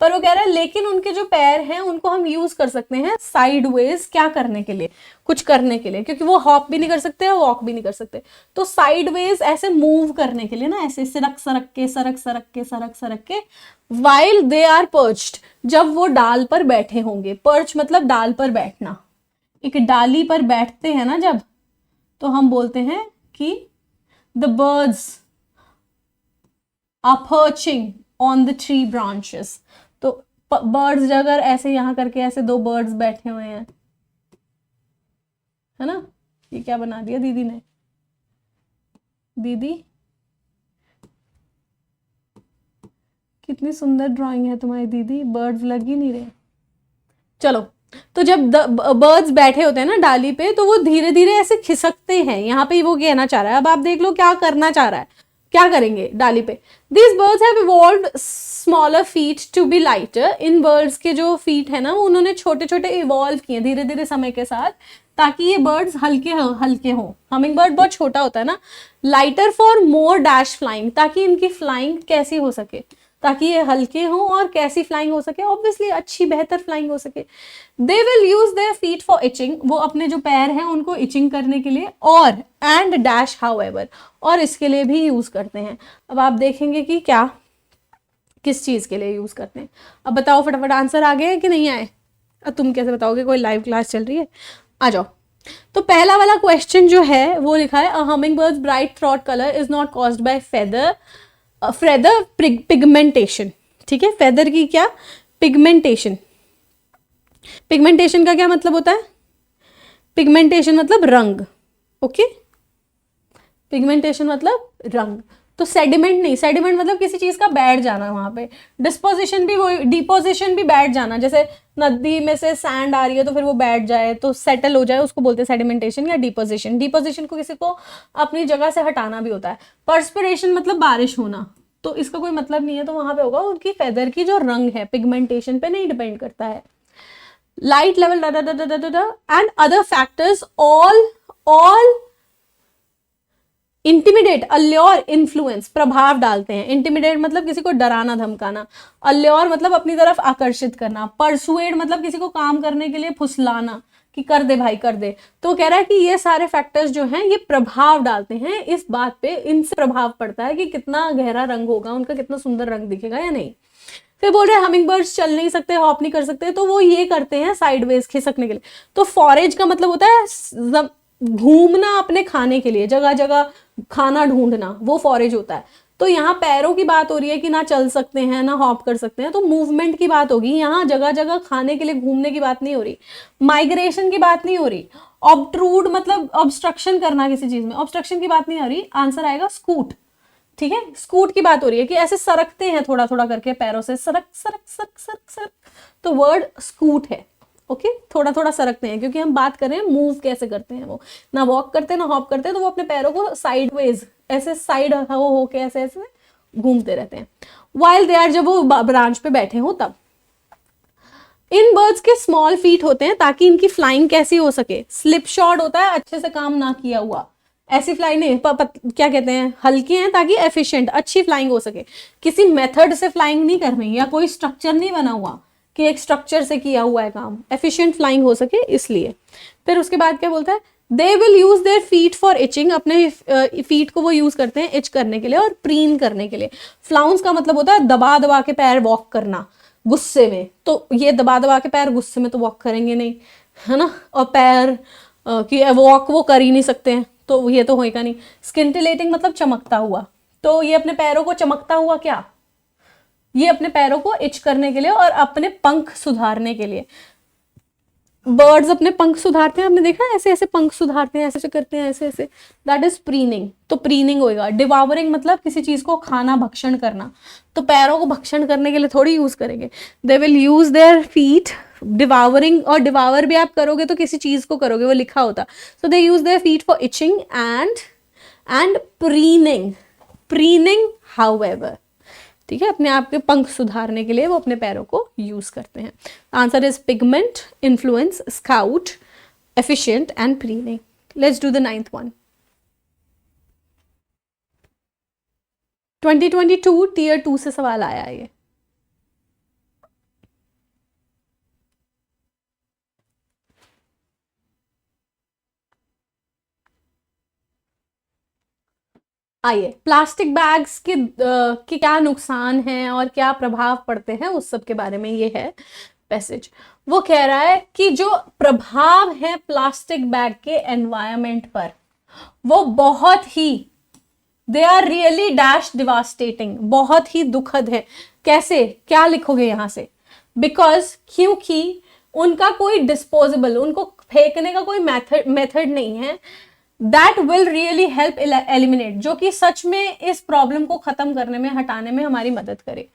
पर वो कह रहा है लेकिन उनके जो पैर हैं उनको हम यूज कर सकते हैं साइडवेज, क्या करने के लिए, कुछ करने के लिए, क्योंकि वो हॉप भी नहीं कर सकते और वॉक भी नहीं कर सकते। तो साइडवेज ऐसे मूव करने के लिए ना, ऐसे सरक सरक के सरक सरक के सरक सरक के, वाइल दे आर पर्च्ड, जब वो डाल पर बैठे होंगे। पर्च मतलब डाल पर बैठना, एक डाली पर बैठते हैं ना जब, तो हम बोलते हैं कि the birds are perching on the tree branches. तो बर्ड्स अगर ऐसे यहां करके ऐसे दो बर्ड्स बैठे हुए हैं, है ना, ये क्या बना दिया दीदी ने, दीदी कितनी सुंदर ड्राइंग है तुम्हारी दीदी, बर्ड्स लग ही नहीं रहे। चलो, तो जब बर्ड्स बैठे होते हैं ना डाली पे, तो वो धीरे धीरे ऐसे खिसकते हैं, यहाँ पे वो कहना चाह रहा है। अब आप देख लो क्या करना चाह रहा है, क्या करेंगे डाली पे। These birds have evolved smaller feet to be lighter। In birds के जो फीट है ना वो उन्होंने छोटे छोटे इवॉल्व किए धीरे धीरे समय के साथ, ताकि ये बर्ड्स हल्के हों। हमिंग बर्ड बहुत छोटा होता है ना। Lighter for more dash flying, ताकि इनकी फ्लाइंग कैसी हो सके, ताकि ये हल्के हों और कैसी फ्लाइंग हो सके, ऑब्वियसली अच्छी बेहतर फ्लाइंग हो सके। They will use their feet for itching, वो अपने जो पैर हैं उनको इचिंग करने के लिए, और एंड डैश हाउएवर, और इसके लिए भी यूज करते हैं। अब आप देखेंगे कि क्या किस चीज के लिए यूज करते हैं। अब बताओ फटाफट, आंसर आ गए हैं कि नहीं आए। अब तुम कैसे बताओगे, कोई लाइव क्लास चल रही है, आ जाओ। तो पहला वाला क्वेश्चन जो है वो लिखा है, a hummingbird's bright throat colour is not caused by feather pigmentation. ठीक है, फेदर की क्या, पिगमेंटेशन। पिगमेंटेशन का क्या मतलब होता है, पिगमेंटेशन मतलब रंग, ओके, पिगमेंटेशन मतलब रंग। तो सेडिमेंट नहीं, सेडिमेंट मतलब किसी चीज का बैठ जाना वहां पे। डिस्पोजिशन भी वही, डिपोजिशन भी बैठ जाना, जैसे नदी में से सैंड आ रही है तो फिर वो बैठ जाए तो सेटल हो जाए, उसको बोलते हैं सेडिमेंटेशन या डिपोजिशन। डिपोजिशन को किसी को अपनी जगह से हटाना भी होता है। पर्सपिरेशन मतलब बारिश होना, तो इसका कोई मतलब नहीं है, तो वहां पे होगा उनकी फेदर की जो रंग है, पिगमेंटेशन पे नहीं डिपेंड करता है। Light level and other factors all intimidate, allure, influence, प्रभाव डालते हैं। इंटिमिडेट मतलब किसी को डराना धमकाना, अल्योर मतलब अपनी तरफ आकर्षित करना, परसुएड मतलब किसी को काम करने के लिए फुसलाना कि कर दे भाई कर दे। तो कह रहा है कि ये सारे फैक्टर्स जो हैं ये प्रभाव डालते हैं इस बात पे, इनसे प्रभाव पड़ता है कि कितना गहरा रंग होगा उनका, कितना सुंदर रंग दिखेगा या नहीं। फिर बोल रहे हैं हमिंग बर्ड्स चल नहीं सकते, हॉप नहीं कर सकते, तो वो ये करते हैं साइडवेज खिसकने के लिए। तो फॉरेज का मतलब होता है घूमना अपने खाने के लिए, जगह जगह खाना ढूंढना, वो फॉरेज होता है। तो यहाँ पैरों की बात हो रही है कि ना चल सकते हैं ना हॉप कर सकते हैं, तो मूवमेंट की बात होगी। यहाँ जगह जगह खाने के लिए घूमने की बात नहीं हो रही, माइग्रेशन की बात नहीं हो रही। ऑब्ट्रूड मतलब ऑब्स्ट्रक्शन करना किसी चीज में, ऑब्स्ट्रक्शन की बात नहीं हो रही। आंसर आएगा स्कूट। ठीक है, स्कूट की बात हो रही है कि ऐसे सरकते हैं थोड़ा थोड़ा करके पैरों से, सरक सरक सरक सरक सरक, तो वर्ड स्कूट है। ओके, थोड़ा थोड़ा सरकते हैं, क्योंकि हम बात कर रहे हैं मूव कैसे करते हैं, वो ना वॉक करते हैं ना हॉप करते हैं, तो वो अपने पैरों को साइडवेज ऐसे साइड हो के ऐसे ऐसे घूमते रहते हैं। वाइल दे आर, जब वो ब्रांच पे बैठे हो तब। इन बर्ड्स के स्मॉल फीट होते हैं ताकि इनकी फ्लाइंग कैसी हो सके, स्लिप शॉट होता है, अच्छे से काम ना किया हुआ, ऐसी फ्लाई नहीं, क्या कहते हैं, हल्के हैं ताकि एफिशिएंट अच्छी फ्लाइंग हो सके, किसी मेथड से फ्लाइंग नहीं करनी, या कोई स्ट्रक्चर नहीं बना हुआ कि एक स्ट्रक्चर से किया हुआ है काम, एफिशिएंट फ्लाइंग हो सके इसलिए। फिर उसके बाद क्या बोलता है, they will use their feet for itching, अपने फीट को वो यूज करते हैं इच करने के लिए और प्रीन करने के लिए। फ्लाउंस का मतलब होता है दबा दबा के पैर वॉक करना गुस्से में, तो ये दबा दबा के पैर गुस्से में तो वॉक करेंगे नहीं, है ना, और पैर कि वॉक वो कर ही नहीं सकते हैं, तो ये तो होएगा नहीं। स्किंटिलेटिंग मतलब चमकता हुआ, तो ये अपने पैरों को चमकता हुआ, क्या, ये अपने पैरों को इच करने के लिए और अपने पंख सुधारने के लिए। बर्ड्स अपने पंख सुधारते हैं, आपने देखा है, ऐसे ऐसे पंख सुधारते हैं, ऐसे ऐसे करते हैं, ऐसे ऐसे, दैट इज प्रीनिंग, तो प्रीनिंग होएगा। डिवावरिंग मतलब किसी चीज को खाना, भक्षण करना, तो पैरों को भक्षण करने के लिए थोड़ी यूज करेंगे, they will use their feet devouring, और डिवावर भी आप करोगे तो किसी चीज को करोगे, वो लिखा होता, so they use their feet for itching and preening, preening however, ठीक है, अपने आप के पंख सुधारने के लिए वो अपने पैरों को यूज करते हैं। Answer is pigment, influence, scout, efficient and preening. Let's do the 9th one. 2022 tier 2 से सवाल आया है ये। आइए, प्लास्टिक बैग्स के क्या नुकसान हैं और क्या प्रभाव पड़ते हैं उस सब के बारे में ये है पैसेज। वो कह रहा है कि जो प्रभाव है प्लास्टिक बैग के एनवायरमेंट पर, वो बहुत ही, they are really dash devastating, बहुत ही दुखद है। कैसे, क्या लिखोगे यहां से, बिकॉज, क्योंकि उनका कोई डिस्पोजेबल, उनको फेंकने का कोई मेथड नहीं है that will really help eliminate, जो कि सच में इस प्रॉब्लम को खत्म करने में, हटाने में हमारी मदद करे।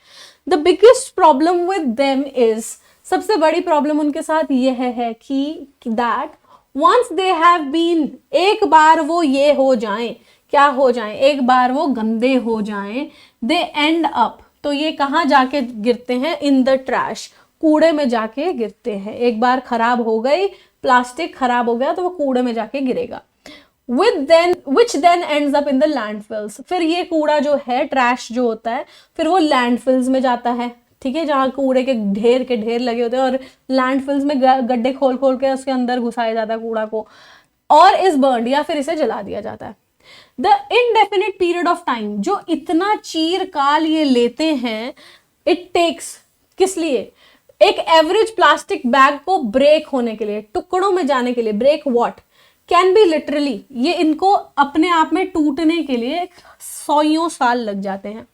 The biggest problem with them is, सबसे बड़ी प्रॉब्लम उनके साथ यह है कि that once they have been, एक बार वो ये हो जाएं, क्या हो जाएं, एक बार वो गंदे हो जाएं, दे एंड अप, तो ये कहाँ जाके गिरते हैं, इन द ट्रैश, कूड़े में जाके गिरते हैं। एक बार खराब हो गई, प्लास्टिक खराब हो गया तो वो कूड़े में जाके गिरेगा। which then ends up in the landfills, फिर ये कूड़ा जो है, ट्रैश जो होता है, फिर वो लैंडफिल्स में जाता है, ठीक है, जहाँ कूड़े के ढेर लगे होते हैं, और लैंडफिल्स में गड्ढे खोल खोल के उसके अंदर घुसाया जाता है कूड़ा को, और इस बर्न, या फिर इसे जला दिया जाता है। The indefinite period of time, जो इतना चीरकाल ये लेते हैं, इट टेक्स, किस लिए, एक एवरेज प्लास्टिक बैग को ब्रेक होने के लिए, टुकड़ों में जाने के लिए, break what, can be literally, ये इनको अपने आप में टूटने के लिए 100 साल लग जाते हैं।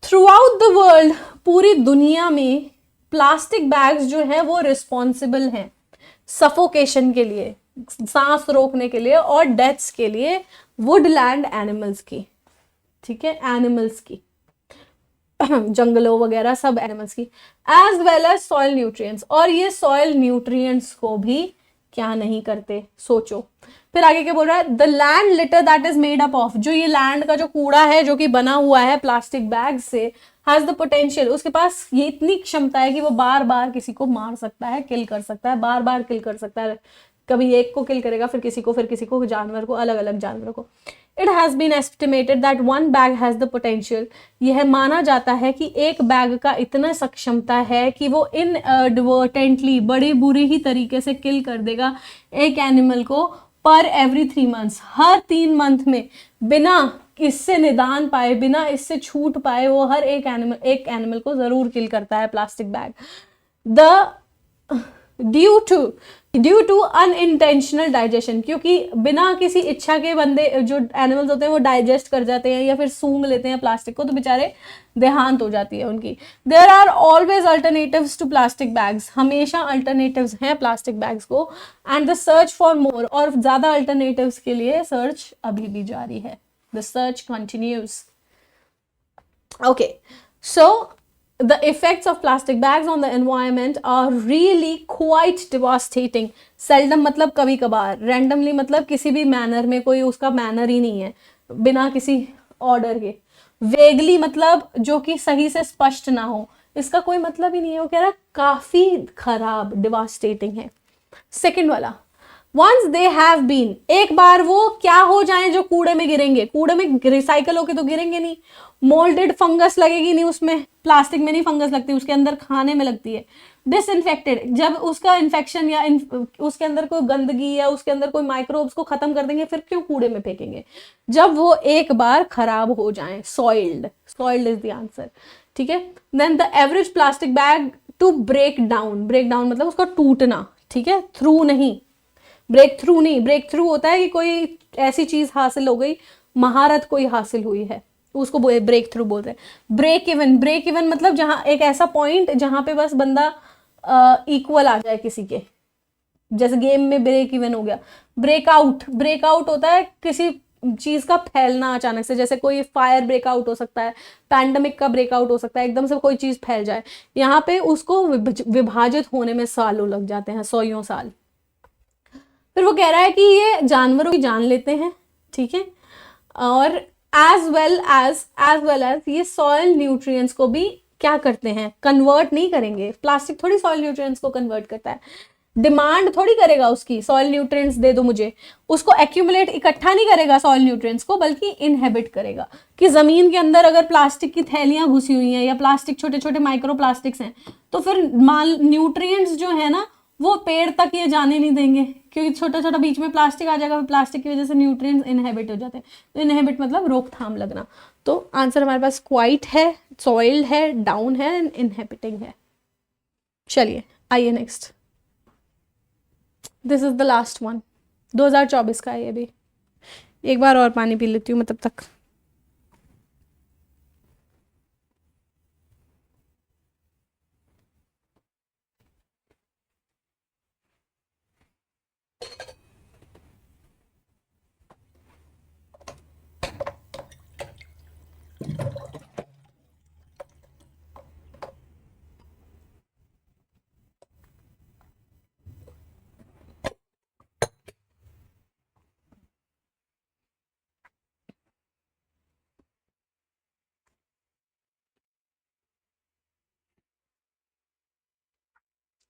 थ्रू आउट द वर्ल्ड, पूरी दुनिया में प्लास्टिक बैग्स जो है वो रिस्पॉन्सिबल हैं सफोकेशन के लिए, सांस रोकने के लिए, और डेथ्स के लिए वुडलैंड एनिमल्स की, ठीक है, एनिमल्स की, जंगलों वगैरह सब एनिमल्स की, as well as soil nutrients, और ये सॉइल न्यूट्रिएंट्स को भी क्या नहीं करते, सोचो। फिर आगे क्या बोल रहा है, the land litre that is made up of, जो ये लैंड का जो कूड़ा है जो कि बना हुआ है प्लास्टिक बैग से, हैज द पोटेंशियल, उसके पास ये इतनी क्षमता है कि वो बार बार किसी को मार सकता है, किल कर सकता है, बार बार किल कर सकता है, कभी एक को किल करेगा, फिर किसी को, जानवर को, अलग अलग जानवरों को। It has been estimated that one bag has the potential, यह माना जाता है कि एक बैग का इतना सक्षमता है कि वो इनएडवर्टेंटली, बड़ी बुरी ही तरीके से किल कर देगा एक एनिमल को, पर एवरी 3 months, हर 3 मंथ में, बिना इससे निदान पाए, बिना इससे छूट पाए, वो हर एक एनिमल को जरूर किल करता है plastic bag. Due to unintentional digestion, क्योंकि बिना किसी इच्छा के बंदे जो एनिमल्स होते हैं वो डाइजेस्ट कर जाते हैं या फिर सूंघ लेते हैं प्लास्टिक को, तो बेचारे देहांत हो जाती है उनकी। There are always alternatives to plastic bags, हमेशा अल्टरनेटिव्स हैं प्लास्टिक बैग्स को, and the search for more, और ज्यादा अल्टरनेटिव्स के लिए सर्च अभी भी जारी है, the search continues. Okay, so the effects of plastic bags on the environment are really quite devastating. seldom मतलब कभी कभार, randomly मतलब किसी भी मैनर में, कोई उसका मैनर ही नहीं है, बिना किसी ऑर्डर के, vaguely मतलब जो कि सही से स्पष्ट ना हो, इसका कोई मतलब ही नहीं है। वो कह रहा है काफी खराब, डिवास्टेटिंग है। सेकंड वाला, वंस दे हैव बीन, एक बार वो क्या हो जाए जो कूड़े में गिरेंगे, कूड़े में रिसाइकल होके तो गिरेंगे नहीं, मोल्डेड फंगस लगेगी नहीं उसमें, प्लास्टिक में नहीं फंगस लगती, उसके अंदर खाने में लगती है। डिसइंफेक्टेड, जब उसका इन्फेक्शन या उसके अंदर कोई गंदगी या उसके अंदर कोई माइक्रोब्स को खत्म कर देंगे, फिर क्यों कूड़े में फेंकेंगे, जब वो एक बार खराब हो जाए। Soiled, soiled is the answer, ठीक है। Then the average plastic bag to break down, break down मतलब उसका टूटना, ठीक है, थ्रू नहीं, ब्रेक थ्रू नहीं। ब्रेक थ्रू होता है कि कोई ऐसी चीज हासिल हो गई, महारत कोई हासिल हुई है, उसको ब्रेक थ्रू बोलते हैं। ब्रेक इवन, ब्रेक इवन मतलब जहां एक ऐसा पॉइंट जहां पे बस बंदा इक्वल आ जाए किसी के, जैसे गेम में ब्रेक इवन हो गया। ब्रेकआउट, ब्रेकआउट होता है किसी चीज का फैलना अचानक से, जैसे कोई फायर ब्रेकआउट हो सकता है, पैंडमिक का ब्रेकआउट हो सकता है, एकदम से कोई चीज फैल जाए, यहाँ पे उसको विभाजित होने में सालों लग जाते हैं, सौयों साल। फिर वो कह रहा है कि ये जानवरों की जान लेते हैं, ठीक है, और एज वेल एज ये सॉइल न्यूट्रिएंट्स को भी क्या करते हैं, कन्वर्ट नहीं करेंगे। प्लास्टिक थोड़ी सॉइल न्यूट्रिएंट्स को कन्वर्ट करता है, डिमांड थोड़ी करेगा उसकी, सॉइल न्यूट्रिएंट्स दे दो मुझे, उसको एक्यूमुलेट, इकट्ठा नहीं करेगा सॉइल न्यूट्रिएंट्स को, बल्कि इनहेबिट करेगा। कि जमीन के अंदर अगर प्लास्टिक की थैलियां घुसी हुई हैं या प्लास्टिक, छोटे छोटे माइक्रो प्लास्टिक्स हैं, तो फिर न्यूट्रिएंट्स जो है ना वो पेड़ तक ये जाने नहीं देंगे, क्योंकि छोटा छोटा बीच में प्लास्टिक आ जाएगा, प्लास्टिक की वजह से न्यूट्रिएंट्स इनहेबिट हो जाते हैं। तो इनहेबिट मतलब रोकथाम लगना। तो आंसर हमारे पास क्वाइट है, सॉइल्ड है, डाउन है, इनहेबिटिंग है। चलिए आइए next, this is the last one, 2024 का है ये भी। एक बार और पानी पी लेती हूँ मैं तब तक।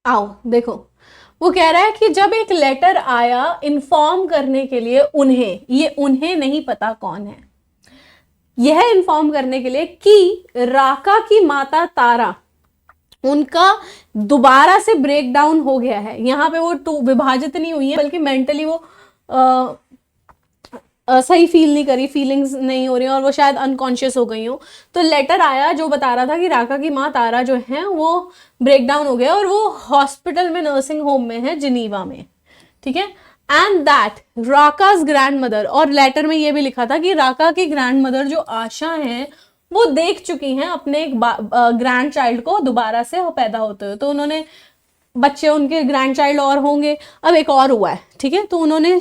आओ देखो, वो कह रहा है कि जब एक लेटर आया इन्फॉर्म करने के लिए उन्हें, ये उन्हें नहीं पता कौन है, यह इन्फॉर्म करने के लिए कि राका की माता तारा, उनका दोबारा से ब्रेक डाउन हो गया है। यहाँ पे वो टू विभाजित नहीं हुई है, बल्कि मेंटली वो सही फील नहीं करी, फीलिंग्स नहीं हो रही और वो शायद अनकॉन्शियस हो गई हो। तो लेटर आया जो बता रहा था कि राका की माँ तारा जो है वो ब्रेक डाउन हो गया और वो हॉस्पिटल में, नर्सिंग होम में है जिनीवा में, ठीक है। एंड दैट राका's ग्रैंड मदर, और लेटर में ये भी लिखा था कि राका की ग्रैंड मदर जो आशा है वो देख चुकी हैं अपने एक ग्रैंड चाइल्ड को दोबारा से पैदा होते हुए। तो उन्होंने बच्चे, उनके ग्रैंड चाइल्ड और होंगे, अब एक और हुआ है, ठीक है। तो उन्होंने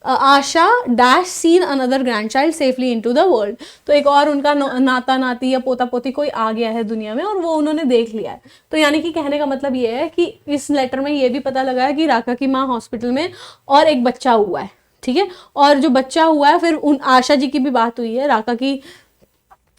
आशा dash seen another grandchild safely into the world, तो एक और उनका नाता नाती या पोता पोती कोई आ गया है दुनिया में और वो उन्होंने देख लिया है। तो यानी कि कहने का मतलब ये है कि इस लेटर में ये भी पता लगा है कि राका की माँ हॉस्पिटल में और एक बच्चा हुआ है, ठीक है। और जो बच्चा हुआ है, फिर उन आशा जी की भी बात हुई है, राका की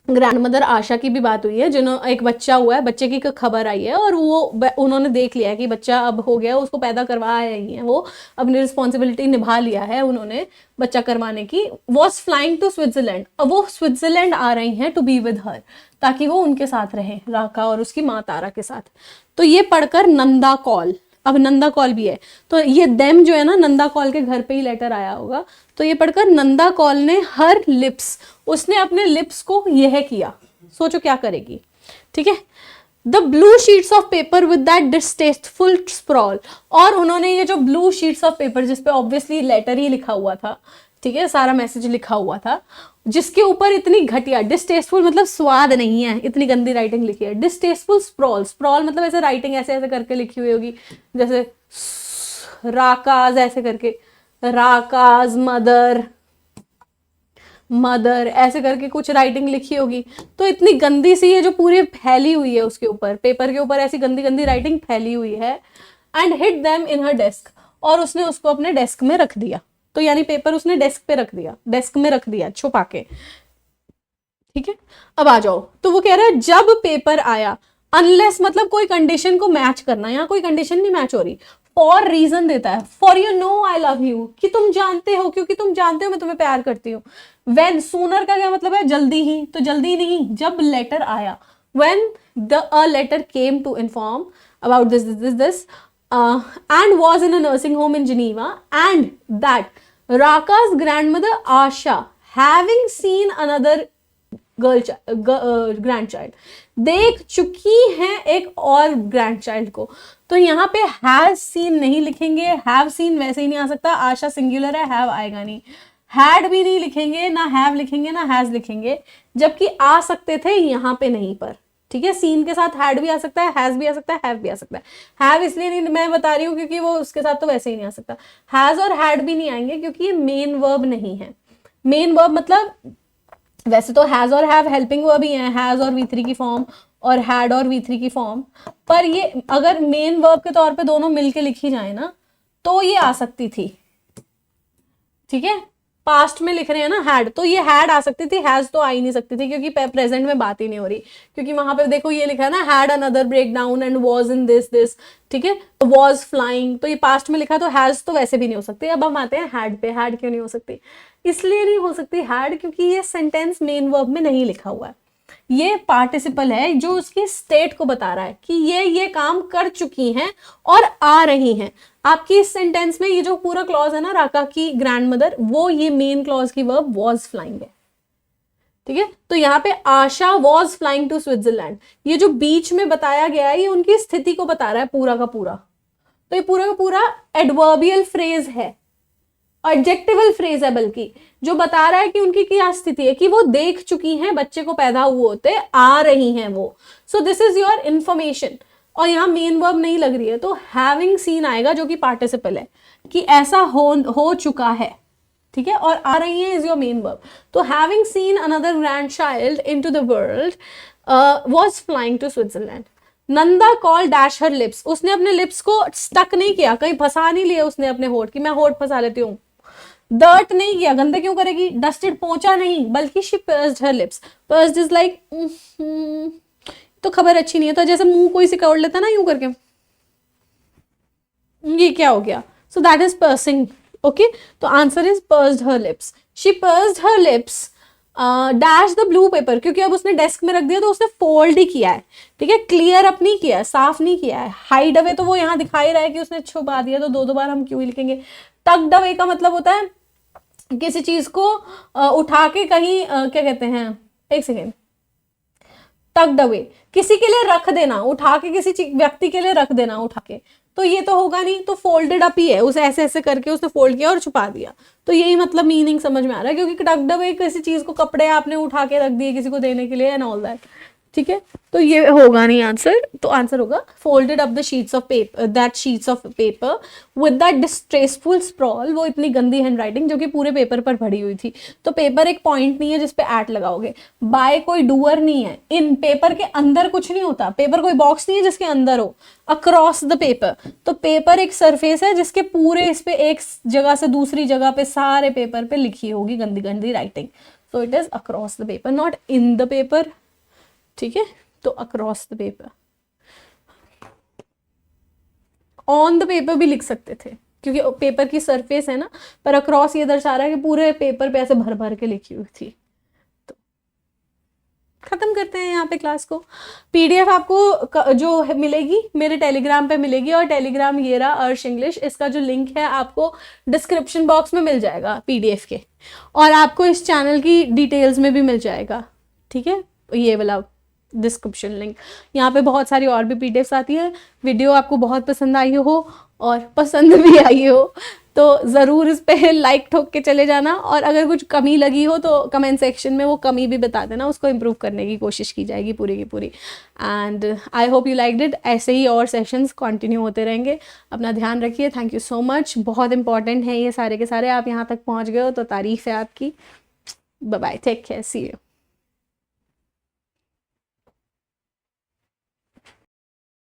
ग्रैंड मदर आशा की भी बात हुई है, जिन्होंने एक बच्चा हुआ है, बच्चे की खबर आई है और वो उन्होंने देख लिया है कि बच्चा अब हो गया, उसको पैदा करवा रही है, वो अपनी रिस्पॉन्सिबिलिटी निभा लिया है उन्होंने बच्चा करवाने की। वॉज फ्लाइंग टू स्विट्जरलैंड, अब वो स्विट्जरलैंड आ रही हैं टू बी विद हर, ताकि वो उनके साथ रहे, राका और उसकी माँ तारा के साथ। तो ये पढ़कर नंदा कौल, अब नंदा कौल भी है, तो ये देम जो है ना, नंदा कौल के घर पे ही लेटर आया होगा, तो ये पढ़कर नंदा कौल ने हर लिप्स, उसने अपने लिप्स को यह किया, सोचो क्या करेगी, ठीक है। The blue sheets of paper with that distasteful sprawl, और उन्होंने ये जो ब्लू शीट्स ऑफ पेपर जिसपे ऑब्वियसली लेटर ही लिखा हुआ था, ठीक है, सारा मैसेज लिखा हुआ था, जिसके ऊपर इतनी घटिया, डिस्टेस्टफुल मतलब स्वाद नहीं है, इतनी गंदी राइटिंग लिखी है। डिस्टेस्टफुल स्प्रॉल, स्प्रॉल मतलब ऐसे राइटिंग ऐसे ऐसे करके लिखी हुई होगी, जैसे राकाज ऐसे करके, राकाज मदर, मदर ऐसे करके कुछ राइटिंग लिखी होगी। तो इतनी गंदी सी ये जो पूरी फैली हुई है उसके ऊपर, पेपर के ऊपर ऐसी गंदी गंदी राइटिंग फैली हुई है। And hit them in her desk, और उसने उसको अपने डेस्क में रख दिया। तो यानी पेपर उसने डेस्क पे रख दिया, डेस्क में रख दिया छुपा के, ठीक है, अब आ जाओ। तो वो कह रहा है जब पेपर आया, अनलेस मतलब कोई कंडीशन को मैच करना, यहाँ कोई कंडीशन नहीं मैच हो रही, फॉर रीजन देता है, for you know I love you, कि तुम जानते हो, क्योंकि तुम जानते हो मैं तुम्हें प्यार करती हूँ। वेन, सूनर का क्या मतलब है, जल्दी ही, तो जल्दी नहीं, जब लेटर आया, when a letter came to inform about this and was in a nursing home in Geneva, and that Raka's grandmother Asha, having seen another grandchild, देख चुकी हैं एक और ग्रैंडचाइल्ड को। तो यहाँ पे हैज सीन नहीं लिखेंगे, हैव सीन वैसे ही नहीं आ सकता, आशा सिंगुलर है, हैव आएगा नहीं, हैड भी नहीं लिखेंगे, ना हैव लिखेंगे ना हैज लिखेंगे, जबकि आ सकते थे यहाँ पे नहीं पर। ठीक है, सीन के साथ हैड भी आ सकता है, हैज भी आ सकता है, हैव भी आ सकता है। हैव इसलिए नहीं मैं बता रही हूँ क्योंकि वो उसके साथ तो वैसे ही नहीं आ सकता। हैज और हैड भी नहीं आएंगे क्योंकि ये मेन वर्ब नहीं है। मेन वर्ब मतलब वैसे तो हैज और हैव हेल्पिंग वर्ब ही है, हैज और V3 की फॉर्म और हैड और V3 की फॉर्म, पर ये अगर मेन वर्ब के तौर पे दोनों मिलके लिखी जाए ना तो ये आ सकती थी। ठीक है, पास्ट में लिख रहे हैं ना हैड, तो ये हैड आ सकती थी, हैज तो आ ही नहीं सकती थी क्योंकि प्रेजेंट में बात ही नहीं हो रही, क्योंकि वहां पे देखो ये लिखा है ना, had another break down and was in this. ठीक है, तो वाज फ्लाइंग, तो ये पास्ट में लिखा, तो हैज तो वैसे भी नहीं हो सकती। अब हम आते हैं हैड पे। हैड क्यों नहीं हो सकती? इसलिए नहीं हो सकती हैड क्योंकि ये सेंटेंस मेन वर्ब में नहीं लिखा हुआ है, ये पार्टिसिपल है जो उसकी स्टेट को बता रहा है कि ये काम कर चुकी हैं और आ रही हैं। आपकी इस सेंटेंस में ये जो पूरा क्लॉज है ना, राका की ग्रैंडमदर, वो ये मेन क्लॉज की वर्ब वाज फ्लाइंग है। ठीक है, तो यहाँ पे आशा वाज फ्लाइंग टू स्विट्जरलैंड, ये जो बीच में बताया गया है ये उनकी स्थिति को बता रहा है पूरा का पूरा। तो ये पूरा का पूरा एडवर्बियल फ्रेज है, एडजेक्टिवल फ्रेज है, बल्कि जो बता रहा है कि उनकी क्या स्थिति है, कि वो देख चुकी हैं बच्चे को पैदा हुए होते, आ रही हैं वो। So this is your information, और यहाँ मेन वर्ब नहीं लग रही है तो हैविंग सीन आएगा जो कि पार्टिसिपल है, कि ऐसा हो चुका है। ठीक है, और आ रही है इज योर मेन वर्ब। तो having seen another grandchild into the world was flying to Switzerland. Nanda call dash her lips, उसने अपने लिप्स को स्टक नहीं किया, कहीं फंसा नहीं लिया उसने अपने होठ की मैं होठ फंसा लेती हूँ। डर्ट नहीं किया, गंदे क्यों करेगी, डस्टेड पोंछा नहीं, बल्कि she pursed her lips. Pursued is like तो खबर अच्छी नहीं है, तो जैसे मुंह कोई सिकोड़ लेता ना यूं करके, ये क्या हो गया, so that is pursing. Okay, तो answer is pursed her lips. She pursed her lips dash the blue paper, क्योंकि अब उसने डेस्क में रख दिया तो उसने फोल्ड ही किया है। ठीक है, क्लियर अप नहीं किया है, साफ नहीं किया है। हाइड अवे तो वो यहाँ दिखा ही रहा है कि उसने छुपा दिया, तो दो बार हम क्यों ही लिखेंगे। टक्ड अवे का मतलब होता है किसी चीज को उठा के कहीं क्या कहते हैं, एक सेकेंड, टक्ड अवे किसी के लिए रख देना, उठा के किसी व्यक्ति के लिए रख देना उठा के, तो ये तो होगा नहीं, तो फोल्डेड अप ही है, उसे ऐसे ऐसे करके उसने फोल्ड किया और छुपा दिया। तो यही मतलब मीनिंग समझ में आ रहा है, क्योंकि टक्ड अवे किसी चीज को, कपड़े आपने उठा के रख दिए किसी को देने के लिए एंड ऑल दैट। ठीक है, तो ये होगा नहीं आंसर, तो आंसर होगा folded up the sheets of paper, that sheets of paper with that distressful sprawl, वो इतनी गंदी हैंडराइटिंग जो कि पूरे पेपर पर भरी हुई थी। तो पेपर एक पॉइंट नहीं है जिसपे एट लगाओगे, बाय कोई डूअर नहीं है, इन पेपर के अंदर कुछ नहीं होता, पेपर कोई बॉक्स नहीं है जिसके अंदर हो, अक्रॉस द पेपर, तो पेपर एक सरफेस है जिसके पूरे इस पे एक जगह से दूसरी जगह पे सारे पेपर पे लिखी होगी गंदी गंदी writing, so it is across the paper, not in the paper. ठीक है, तो across the paper, on the paper भी लिख सकते थे क्योंकि पेपर की सरफेस है ना, पर अक्रॉस ये दर्शा रहा है कि पूरे पेपर पे ऐसे भर भर के लिखी हुई थी। तो खत्म करते हैं यहाँ पे क्लास को। पीडीएफ आपको जो मिलेगी मेरे टेलीग्राम पे मिलेगी, और टेलीग्राम ये रहा अर्श इंग्लिश, इसका जो लिंक है आपको डिस्क्रिप्शन बॉक्स में मिल जाएगा पीडीएफ के, और आपको इस चैनल की डिटेल्स में भी मिल जाएगा। ठीक है, ये वाला डिस्क्रिप्शन लिंक, यहाँ पे बहुत सारी और भी पीडीएफ्स आती है। वीडियो आपको बहुत पसंद आई हो और पसंद भी आई हो तो ज़रूर इस पे लाइक ठोक के चले जाना, और अगर कुछ कमी लगी हो तो कमेंट सेक्शन में वो कमी भी बता देना, उसको इम्प्रूव करने की कोशिश की जाएगी पूरी की पूरी। And I hope you liked it, ऐसे ही और सेशंस कंटिन्यू होते रहेंगे। अपना ध्यान रखिए, थैंक यू सो मच, बहुत इंपॉर्टेंट है ये सारे के सारे, आप यहाँ तक पहुँच गए हो तो तारीफ है आपकी। Bye bye, take care, see you.